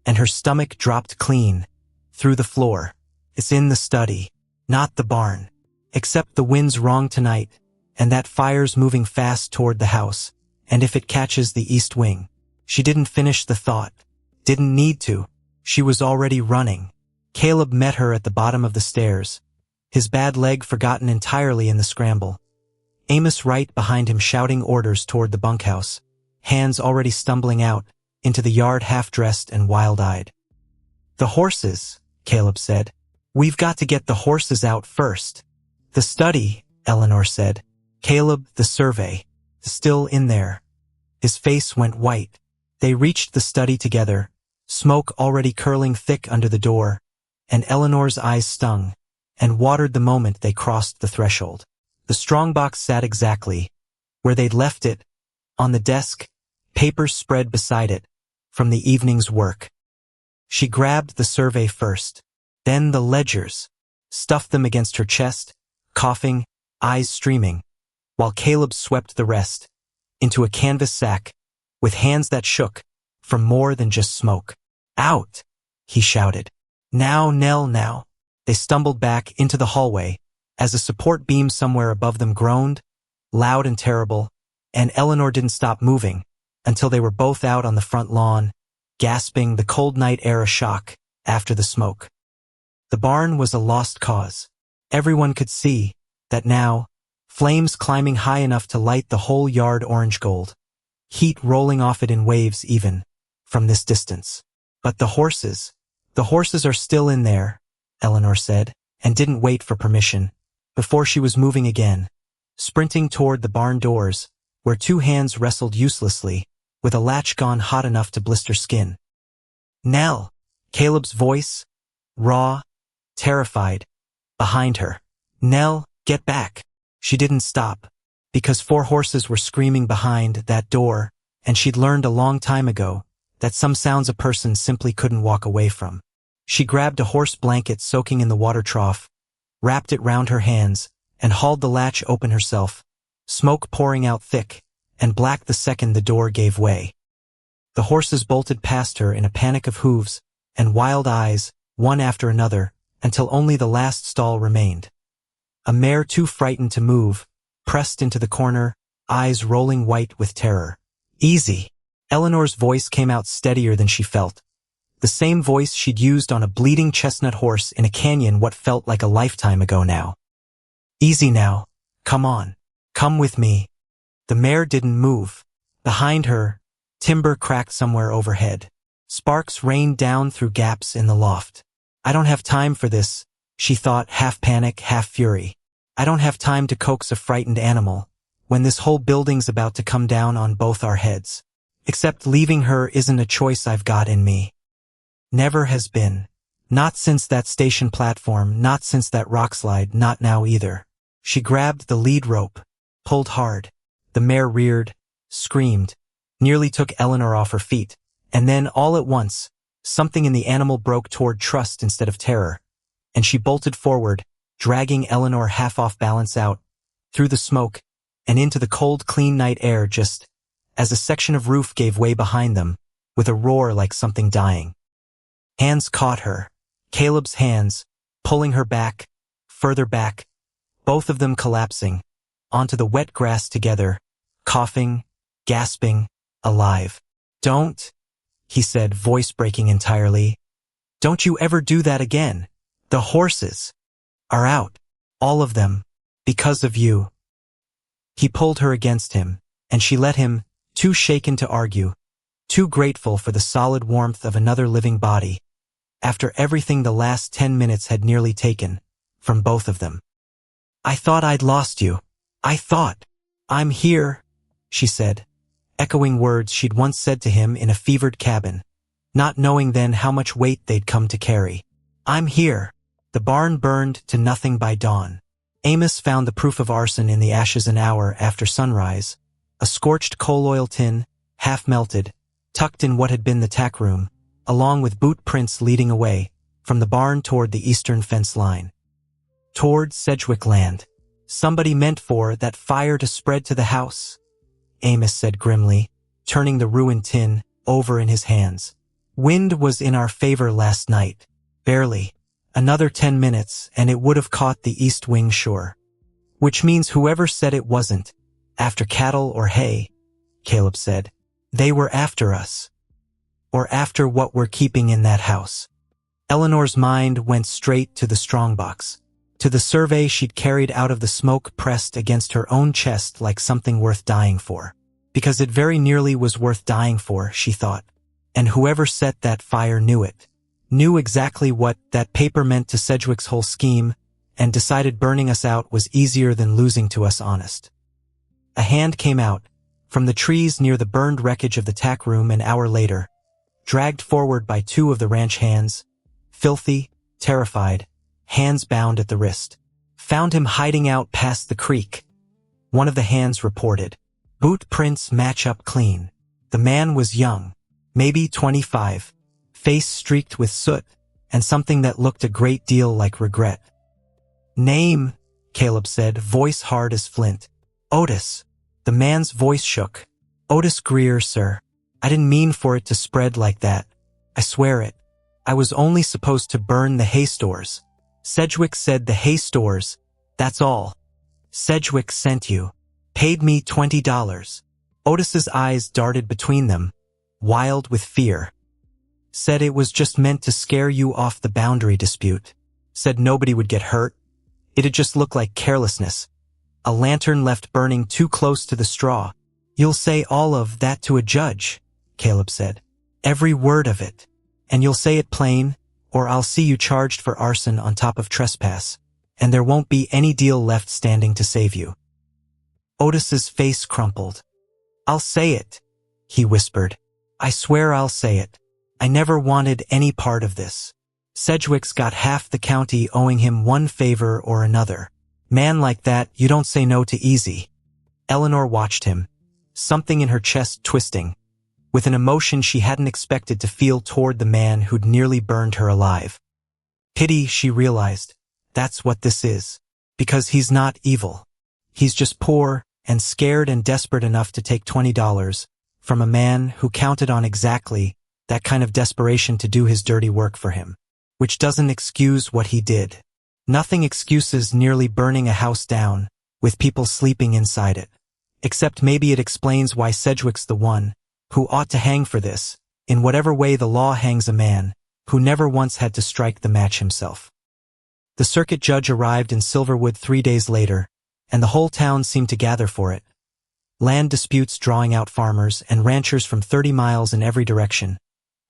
and her stomach dropped clean, through the floor. It's in the study, not the barn. Except the wind's wrong tonight, and that fire's moving fast toward the house, and if it catches the east wing. She didn't finish the thought. Didn't need to. She was already running. Caleb met her at the bottom of the stairs, his bad leg forgotten entirely in the scramble. Amos right behind him shouting orders toward the bunkhouse, hands already stumbling out into the yard half-dressed and wild-eyed. The horses, Caleb said. We've got to get the horses out first. The study, Eleanor said. Caleb, the survey, still in there. His face went white. They reached the study together, smoke already curling thick under the door, and Eleanor's eyes stung and watered the moment they crossed the threshold. The strongbox sat exactly where they'd left it, on the desk, papers spread beside it, from the evening's work. She grabbed the survey first, then the ledgers, stuffed them against her chest, coughing, eyes streaming, while Caleb swept the rest into a canvas sack, with hands that shook from more than just smoke. Out! He shouted. Now, Nell, now. They stumbled back into the hallway as a support beam somewhere above them groaned, loud and terrible, and Eleanor didn't stop moving until they were both out on the front lawn, gasping the cold night air a shock after the smoke. The barn was a lost cause. Everyone could see that now, flames climbing high enough to light the whole yard orange gold, heat rolling off it in waves even from this distance. But the horses are still in there, Eleanor said, and didn't wait for permission. Before she was moving again, sprinting toward the barn doors, where 2 hands wrestled uselessly, with a latch gone hot enough to blister skin. Nell! Caleb's voice, raw, terrified, behind her. Nell, get back! She didn't stop, because 4 horses were screaming behind that door, and she'd learned a long time ago that some sounds a person simply couldn't walk away from. She grabbed a horse blanket soaking in the water trough, wrapped it round her hands, and hauled the latch open herself, smoke pouring out thick and black the second the door gave way. The horses bolted past her in a panic of hooves and wild eyes one after another, until only the last stall remained. A mare too frightened to move, pressed into the corner, eyes rolling white with terror. Easy. Eleanor's voice came out steadier than she felt. The same voice she'd used on a bleeding chestnut horse in a canyon what felt like a lifetime ago now. Easy now. Come on. Come with me. The mare didn't move. Behind her, timber cracked somewhere overhead. Sparks rained down through gaps in the loft. I don't have time for this, she thought, half panic, half fury. I don't have time to coax a frightened animal, when this whole building's about to come down on both our heads. Except leaving her isn't a choice I've got in me. Never has been. Not since that station platform, not since that rockslide, not now either. She grabbed the lead rope, pulled hard. The mare reared, screamed, nearly took Eleanor off her feet, and then all at once, something in the animal broke toward trust instead of terror, and she bolted forward, dragging Eleanor half off balance out, through the smoke, and into the cold, clean night air just as a section of roof gave way behind them, with a roar like something dying. Hands caught her, Caleb's hands, pulling her back, further back, both of them collapsing, onto the wet grass together, coughing, gasping, alive. Don't, he said, voice breaking entirely. Don't you ever do that again. The horses are out. All of them. Because of you. He pulled her against him, and she let him, too shaken to argue, too grateful for the solid warmth of another living body, after everything the last 10 minutes had nearly taken, from both of them. I thought I'd lost you. I thought. I'm here, she said, echoing words she'd once said to him in a fevered cabin, not knowing then how much weight they'd come to carry. I'm here. The barn burned to nothing by dawn. Amos found the proof of arson in the ashes an hour after sunrise, a scorched coal oil tin, half melted, tucked in what had been the tack room, along with boot prints leading away, from the barn toward the eastern fence line. Toward Sedgwick land. Somebody meant for that fire to spread to the house, Amos said grimly, turning the ruined tin over in his hands. Wind was in our favor last night. Barely. Another 10 minutes and it would have caught the east wing sure. Which means whoever said it wasn't after cattle or hay, Caleb said. They were after us. Or after what we're keeping in that house. Eleanor's mind went straight to the strongbox. To the survey she'd carried out of the smoke pressed against her own chest like something worth dying for. Because it very nearly was worth dying for, she thought. And whoever set that fire knew it. Knew exactly what that paper meant to Sedgwick's whole scheme, and decided burning us out was easier than losing to us honest. A hand came out, from the trees near the burned wreckage of the tack room an hour later, dragged forward by two of the ranch hands, filthy, terrified, hands bound at the wrist. Found him hiding out past the creek. One of the hands reported. Boot prints match up clean. The man was young, maybe 25, face streaked with soot, and something that looked a great deal like regret. Name, Caleb said, voice hard as flint. Otis. The man's voice shook. Otis Greer, sir. I didn't mean for it to spread like that. I swear it. I was only supposed to burn the hay stores. Sedgwick said the hay stores, that's all. Sedgwick sent you. Paid me $20. Otis's eyes darted between them, wild with fear. Said it was just meant to scare you off the boundary dispute. Said nobody would get hurt. It'd just look like carelessness. A lantern left burning too close to the straw. You'll say all of that to a judge, Caleb said. Every word of it. And you'll say it plain, or I'll see you charged for arson on top of trespass, and there won't be any deal left standing to save you. Otis's face crumpled. I'll say it, he whispered. I swear I'll say it. I never wanted any part of this. Sedgwick's got half the county owing him one favor or another. Man like that, you don't say no to easy. Eleanor watched him, something in her chest twisting, with an emotion she hadn't expected to feel toward the man who'd nearly burned her alive. Pity, she realized. That's what this is. Because he's not evil. He's just poor and scared and desperate enough to take $20 from a man who counted on exactly that kind of desperation to do his dirty work for him. which doesn't excuse what he did. Nothing excuses nearly burning a house down, with people sleeping inside it. Except maybe it explains why Sedgwick's the one who ought to hang for this, in whatever way the law hangs a man who never once had to strike the match himself. The circuit judge arrived in Silverwood 3 days later, and the whole town seemed to gather for it. Land disputes drawing out farmers and ranchers from 30 miles in every direction,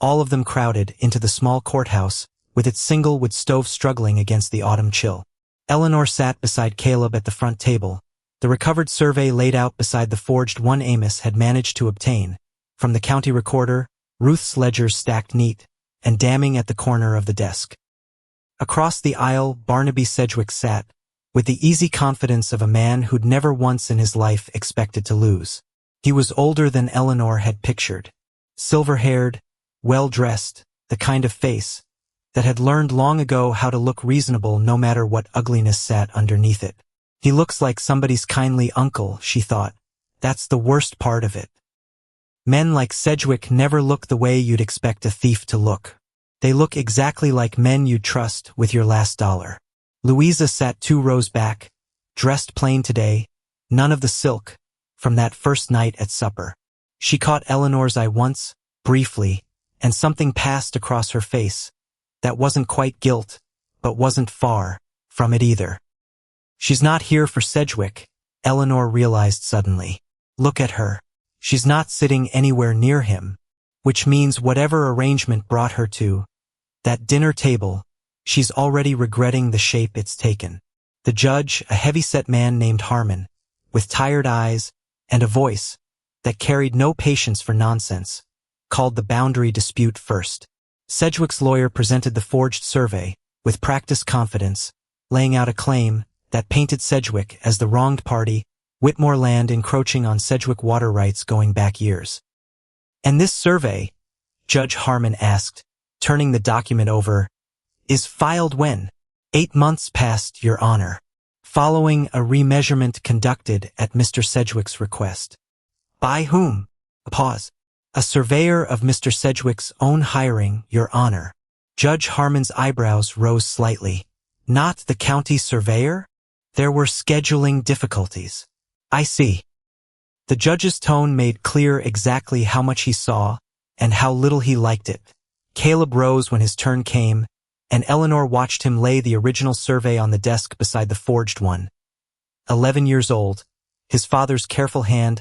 all of them crowded into the small courthouse with its single wood stove struggling against the autumn chill. Eleanor sat beside Caleb at the front table, the recovered survey laid out beside the forged one Amos had managed to obtain, from the county recorder, Ruth's ledgers stacked neat and damning at the corner of the desk. Across the aisle, Barnaby Sedgwick sat, with the easy confidence of a man who'd never once in his life expected to lose. He was older than Eleanor had pictured. Silver-haired, well-dressed, the kind of face that had learned long ago how to look reasonable no matter what ugliness sat underneath it. He looks like somebody's kindly uncle, she thought. That's the worst part of it. Men like Sedgwick never look the way you'd expect a thief to look. They look exactly like men you'd trust with your last dollar. Louisa sat 2 rows back, dressed plain today, none of the silk, from that first night at supper. She caught Eleanor's eye once, briefly, and something passed across her face. That wasn't quite guilt, but wasn't far from it either. She's not here for Sedgwick, Eleanor realized suddenly. Look at her. She's not sitting anywhere near him, which means whatever arrangement brought her to that dinner table, she's already regretting the shape it's taken. The judge, a heavy-set man named Harmon, with tired eyes and a voice that carried no patience for nonsense, called the boundary dispute first. Sedgwick's lawyer presented the forged survey, with practiced confidence, laying out a claim that painted Sedgwick as the wronged party, Whitmore land encroaching on Sedgwick water rights going back years. And this survey, Judge Harmon asked, turning the document over, is filed when? 8 months past, Your Honor, following a remeasurement conducted at Mr. Sedgwick's request. By whom? A pause. A surveyor of Mr. Sedgwick's own hiring, Your Honor. Judge Harmon's eyebrows rose slightly. Not the county surveyor? There were scheduling difficulties. I see. The judge's tone made clear exactly how much he saw and how little he liked it. Caleb rose when his turn came, and Eleanor watched him lay the original survey on the desk beside the forged one. 11 years old, his father's careful hand,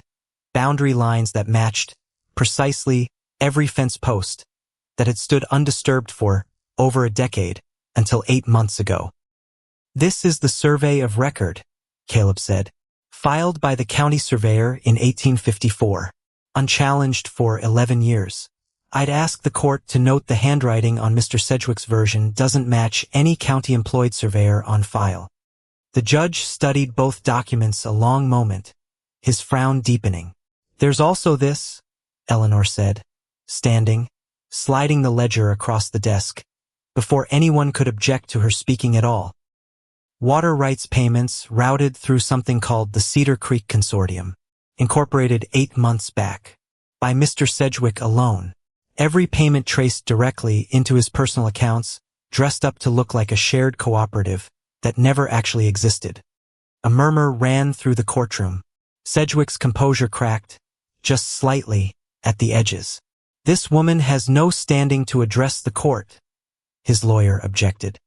boundary lines that matched, precisely, every fence post that had stood undisturbed for over a decade until 8 months ago. This is the survey of record, Caleb said, filed by the county surveyor in 1854, unchallenged for 11 years. I'd ask the court to note the handwriting on Mr. Sedgwick's version doesn't match any county-employed surveyor on file. The judge studied both documents a long moment, his frown deepening. There's also this, Eleanor said, standing, sliding the ledger across the desk, before anyone could object to her speaking at all. Water rights payments routed through something called the Cedar Creek Consortium, incorporated 8 months back, by Mr. Sedgwick alone. Every payment traced directly into his personal accounts, dressed up to look like a shared cooperative that never actually existed. A murmur ran through the courtroom. Sedgwick's composure cracked, just slightly, at the edges. This woman has no standing to address the court, his lawyer objected.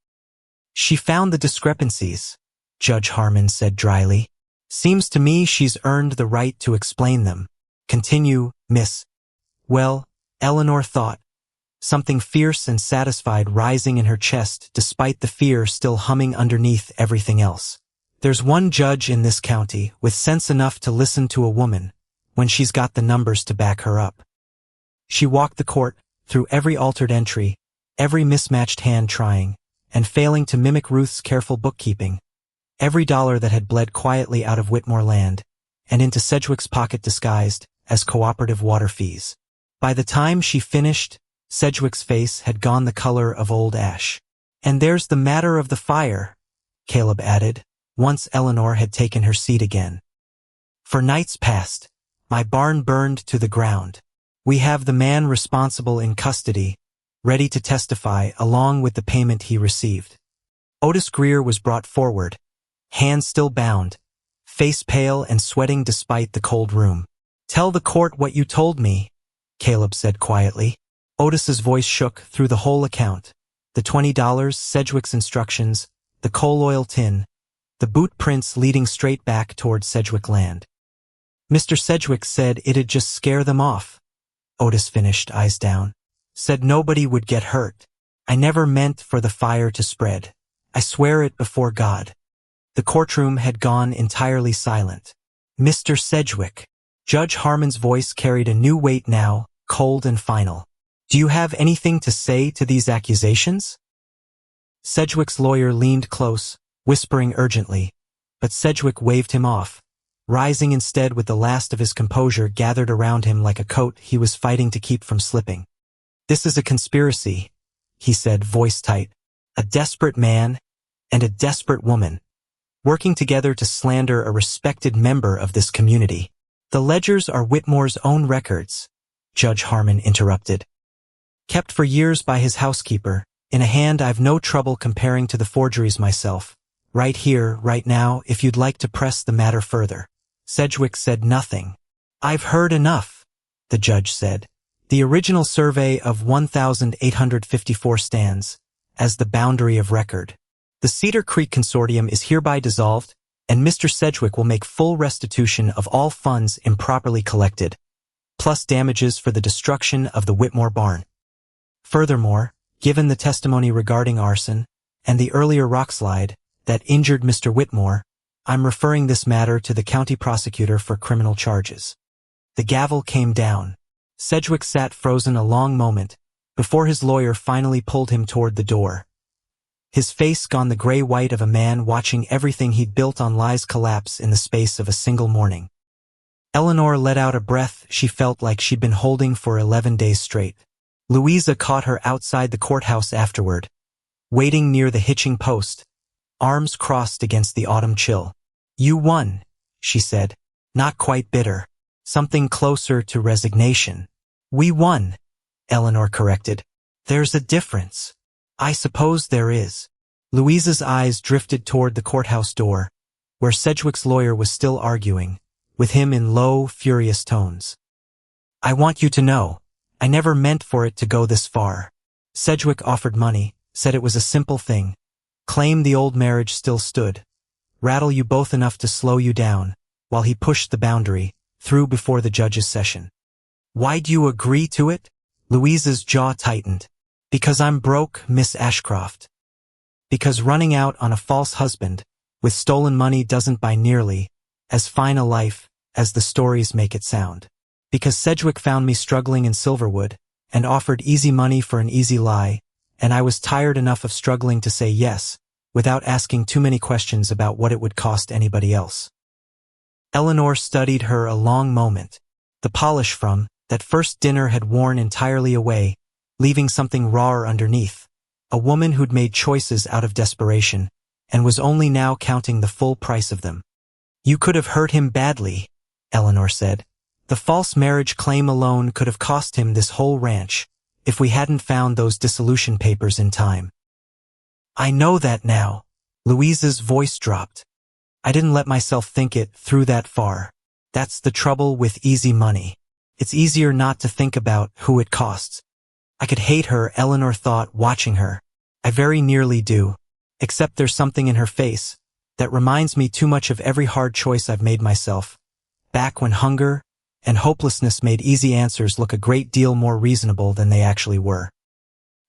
She found the discrepancies, Judge Harmon said dryly. Seems to me she's earned the right to explain them. Continue, miss. Well, Eleanor thought, something fierce and satisfied rising in her chest despite the fear still humming underneath everything else. There's one judge in this county with sense enough to listen to a woman when she's got the numbers to back her up. She walked the court through every altered entry, every mismatched hand trying and failing to mimic Ruth's careful bookkeeping, every dollar that had bled quietly out of Whitmore land and into Sedgwick's pocket disguised as cooperative water fees. By the time she finished, Sedgwick's face had gone the color of old ash. And there's the matter of the fire, Caleb added, once Eleanor had taken her seat again. For nights past, my barn burned to the ground. We have the man responsible in custody, ready to testify along with the payment he received. Otis Greer was brought forward, hands still bound, face pale and sweating despite the cold room. "Tell the court what you told me," Caleb said quietly. Otis's voice shook through the whole account. The $20, Sedgwick's instructions, the coal oil tin, the boot prints leading straight back toward Sedgwick land. "Mr. Sedgwick said it'd just scare them off," Otis finished, eyes down. "Said nobody would get hurt. I never meant for the fire to spread. I swear it before God." The courtroom had gone entirely silent. "Mr. Sedgwick." Judge Harmon's voice carried a new weight now, cold and final. "Do you have anything to say to these accusations?" Sedgwick's lawyer leaned close, whispering urgently, but Sedgwick waved him off, rising instead with the last of his composure gathered around him like a coat he was fighting to keep from slipping. "This is a conspiracy," he said, voice tight. "A desperate man and a desperate woman, working together to slander a respected member of this community." "The ledgers are Whitmore's own records," Judge Harmon interrupted. "Kept for years by his housekeeper, in a hand I've no trouble comparing to the forgeries myself. Right here, right now, if you'd like to press the matter further." Sedgwick said nothing. "I've heard enough," the judge said. "The original survey of 1,854 stands as the boundary of record. The Cedar Creek Consortium is hereby dissolved, and Mr. Sedgwick will make full restitution of all funds improperly collected, plus damages for the destruction of the Whitmore barn. Furthermore, given the testimony regarding arson and the earlier rockslide that injured Mr. Whitmore, I'm referring this matter to the county prosecutor for criminal charges." The gavel came down. Sedgwick sat frozen a long moment before his lawyer finally pulled him toward the door. His face gone the gray-white of a man watching everything he'd built on lies collapse in the space of a single morning. Eleanor let out a breath she felt like she'd been holding for 11 days straight. Louisa caught her outside the courthouse afterward, waiting near the hitching post, arms crossed against the autumn chill. "You won," she said, not quite bitter, something closer to resignation. "We won," Eleanor corrected. "There's a difference." "I suppose there is." Louisa's eyes drifted toward the courthouse door, where Sedgwick's lawyer was still arguing, with him in low, furious tones. "I want you to know, I never meant for it to go this far." Sedgwick offered money, said it was a simple thing, claimed the old marriage still stood, rattle you both enough to slow you down, while he pushed the boundary through before the judge's session. "Why'd you agree to it?" Louisa's jaw tightened. "Because I'm broke, Miss Ashcroft. Because running out on a false husband with stolen money doesn't buy nearly as fine a life as the stories make it sound. Because Sedgwick found me struggling in Silverwood and offered easy money for an easy lie, and I was tired enough of struggling to say yes, without asking too many questions about what it would cost anybody else." Eleanor studied her a long moment. The polish from that first dinner had worn entirely away, leaving something rawer underneath, a woman who'd made choices out of desperation, and was only now counting the full price of them. "You could have hurt him badly," Eleanor said. "The false marriage claim alone could have cost him this whole ranch, if we hadn't found those dissolution papers in time." "I know that now." Louisa's voice dropped. "I didn't let myself think it through that far. That's the trouble with easy money. It's easier not to think about who it costs." "I could hate her," Eleanor thought, watching her. "I very nearly do. Except there's something in her face that reminds me too much of every hard choice I've made myself, back when hunger and hopelessness made easy answers look a great deal more reasonable than they actually were.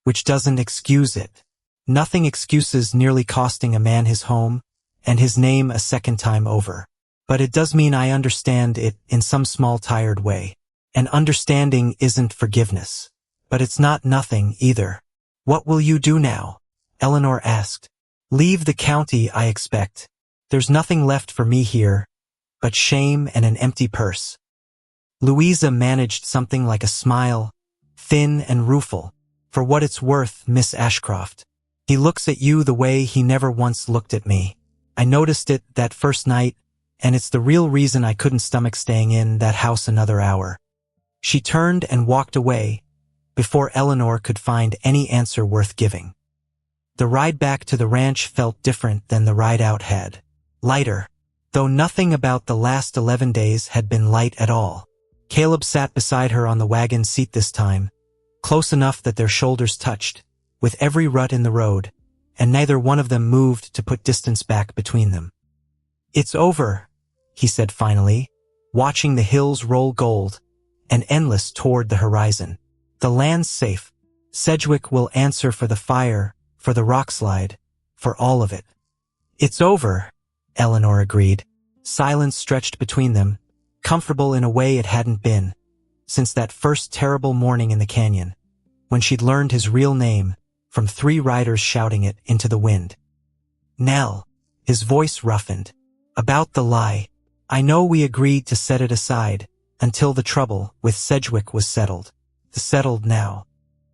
Which doesn't excuse it. Nothing excuses nearly costing a man his home and his name a second time over. But it does mean I understand it in some small tired way. And understanding isn't forgiveness. But it's not nothing either." "What will you do now?" Eleanor asked. "Leave the county, I expect. There's nothing left for me here but shame and an empty purse." Louisa managed something like a smile, thin and rueful. "For what it's worth, Miss Ashcroft, he looks at you the way he never once looked at me. I noticed it that first night, and it's the real reason I couldn't stomach staying in that house another hour." She turned and walked away, before Eleanor could find any answer worth giving. The ride back to the ranch felt different than the ride out had. Lighter, though nothing about the last 11 days had been light at all. Caleb sat beside her on the wagon seat this time, close enough that their shoulders touched, with every rut in the road, and neither one of them moved to put distance back between them. "It's over," he said finally, watching the hills roll gold and endless toward the horizon. "The land's safe. Sedgwick will answer for the fire, for the rockslide, for all of it." "It's over," Eleanor agreed. Silence stretched between them, comfortable in a way it hadn't been since that first terrible morning in the canyon, when she'd learned his real name from 3 riders shouting it into the wind. "Nell," his voice roughened, "about the lie. I know we agreed to set it aside until the trouble with Sedgwick was settled. Settled now."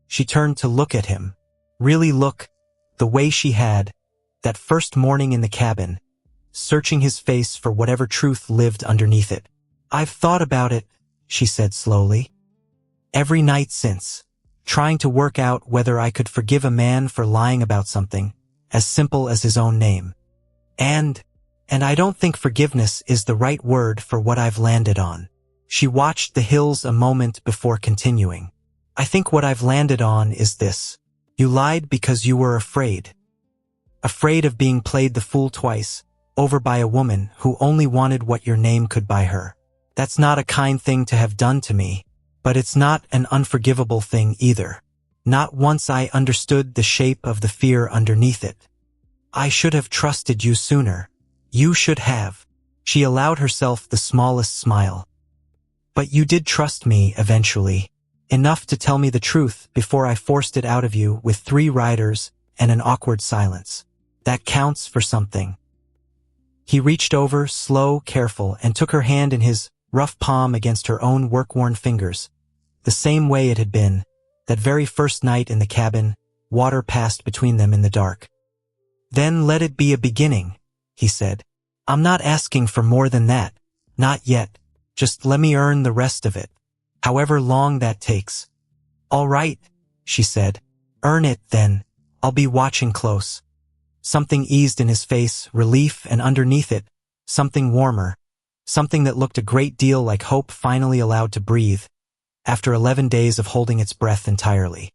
She turned to look at him. Really look, the way she had, that first morning in the cabin, searching his face for whatever truth lived underneath it. "I've thought about it," she said slowly. "Every night since, trying to work out whether I could forgive a man for lying about something as simple as his own name. And I don't think forgiveness is the right word for what I've landed on." She watched the hills a moment before continuing. "I think what I've landed on is this. You lied because you were afraid. Afraid of being played the fool twice, over by a woman who only wanted what your name could buy her. That's not a kind thing to have done to me, but it's not an unforgivable thing either. Not once I understood the shape of the fear underneath it. I should have trusted you sooner. You should have." She allowed herself the smallest smile. "But you did trust me eventually, enough to tell me the truth before I forced it out of you with 3 riders and an awkward silence. That counts for something." He reached over, slow, careful, and took her hand in his rough palm against her own work-worn fingers, the same way it had been, that very first night in the cabin. Water passed between them in the dark. "Then let it be a beginning," he said. "I'm not asking for more than that, not yet. Just let me earn the rest of it, however long that takes." "All right," she said. "Earn it, then. I'll be watching close." Something eased in his face, relief, and underneath it, something warmer, something that looked a great deal like hope finally allowed to breathe, after 11 days of holding its breath entirely.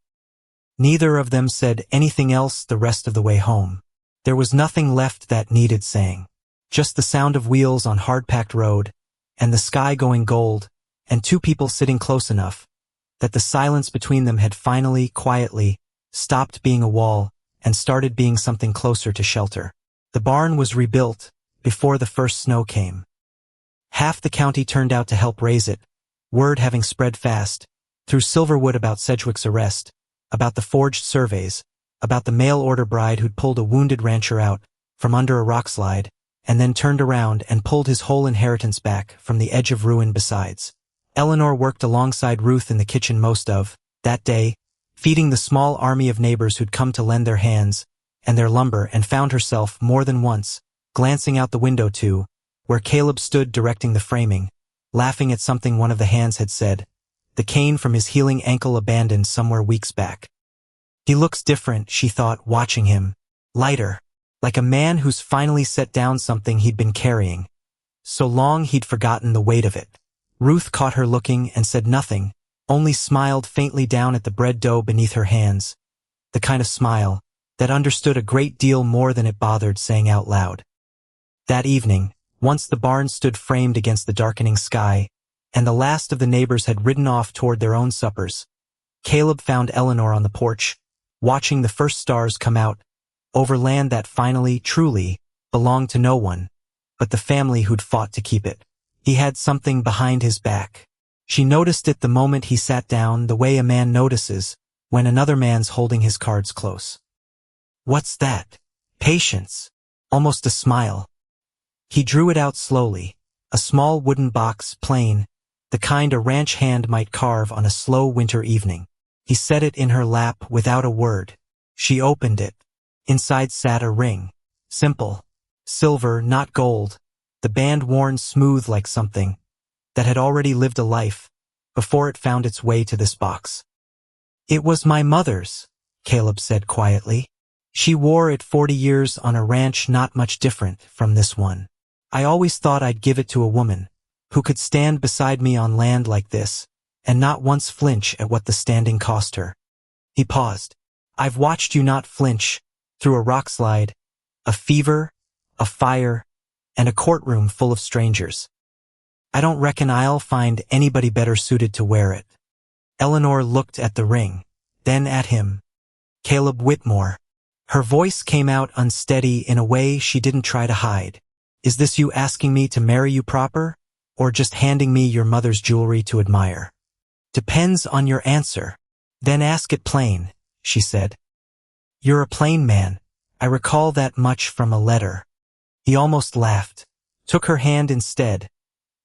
Neither of them said anything else the rest of the way home. There was nothing left that needed saying. Just the sound of wheels on hard-packed road, and the sky going gold, and 2 people sitting close enough that the silence between them had finally, quietly, stopped being a wall and started being something closer to shelter. The barn was rebuilt before the first snow came. Half the county turned out to help raise it, word having spread fast through Silverwood about Sedgwick's arrest, about the forged surveys, about the mail-order bride who'd pulled a wounded rancher out from under a rockslide, and then turned around and pulled his whole inheritance back from the edge of ruin besides. Eleanor worked alongside Ruth in the kitchen most of that day, feeding the small army of neighbors who'd come to lend their hands and their lumber, and found herself more than once glancing out the window too, where Caleb stood directing the framing, laughing at something one of the hands had said, the cane from his healing ankle abandoned somewhere weeks back. He looks different, she thought, watching him. Lighter. Like a man who's finally set down something he'd been carrying. So long he'd forgotten the weight of it. Ruth caught her looking and said nothing, only smiled faintly down at the bread dough beneath her hands, the kind of smile that understood a great deal more than it bothered saying out loud. That evening, once the barn stood framed against the darkening sky, and the last of the neighbors had ridden off toward their own suppers, Caleb found Eleanor on the porch, watching the first stars come out, over land that finally, truly, belonged to no one but the family who'd fought to keep it. He had something behind his back. She noticed it the moment he sat down, the way a man notices when another man's holding his cards close. "What's that?" "Patience." Almost a smile. He drew it out slowly, a small wooden box, plain, the kind a ranch hand might carve on a slow winter evening. He set it in her lap without a word. She opened it. Inside sat a ring. Simple. Silver, not gold. The band worn smooth like something that had already lived a life before it found its way to this box. It was my mother's, Caleb said quietly. She wore it 40 years on a ranch not much different from this one. I always thought I'd give it to a woman who could stand beside me on land like this and not once flinch at what the standing cost her. He paused. I've watched you not flinch through a rockslide, a fever, a fire, and a courtroom full of strangers. I don't reckon I'll find anybody better suited to wear it. Eleanor looked at the ring, then at him. Caleb Whitmore. Her voice came out unsteady in a way she didn't try to hide. Is this you asking me to marry you proper, or just handing me your mother's jewelry to admire? Depends on your answer. Then ask it plain, she said. You're a plain man. I recall that much from a letter. He almost laughed, took her hand instead,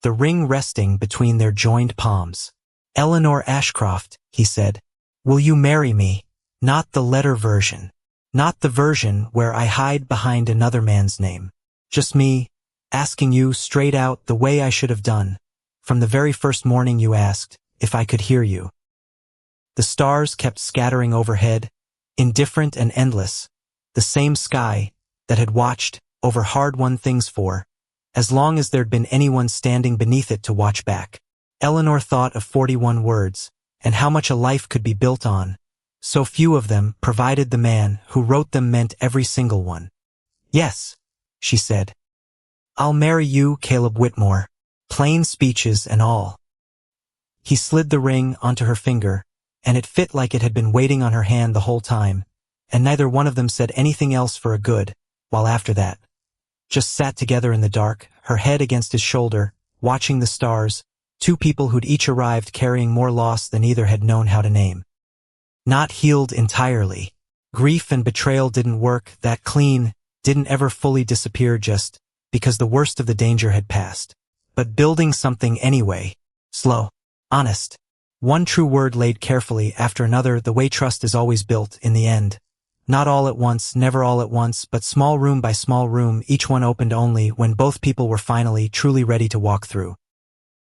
the ring resting between their joined palms. Eleanor Ashcroft, he said, will you marry me? Not the letter version. Not the version where I hide behind another man's name. Just me, asking you straight out the way I should have done, from the very first morning you asked if I could hear you. The stars kept scattering overhead, indifferent and endless, the same sky that had watched over hard-won things for, as long as there'd been anyone standing beneath it to watch back. Eleanor thought of 41 words, and how much a life could be built on. So few of them, provided the man who wrote them meant every single one. Yes, she said. I'll marry you, Caleb Whitmore. Plain speeches and all. He slid the ring onto her finger, and it fit like it had been waiting on her hand the whole time, and neither one of them said anything else for a good, while after that, just sat together in the dark, her head against his shoulder, watching the stars, two people who'd each arrived carrying more loss than either had known how to name. Not healed entirely. Grief and betrayal didn't work that clean, didn't ever fully disappear just because the worst of the danger had passed. But building something anyway. Slow. Honest. One true word laid carefully after another, the way trust is always built in the end. Not all at once, never all at once, but small room by small room, each one opened only when both people were finally truly ready to walk through.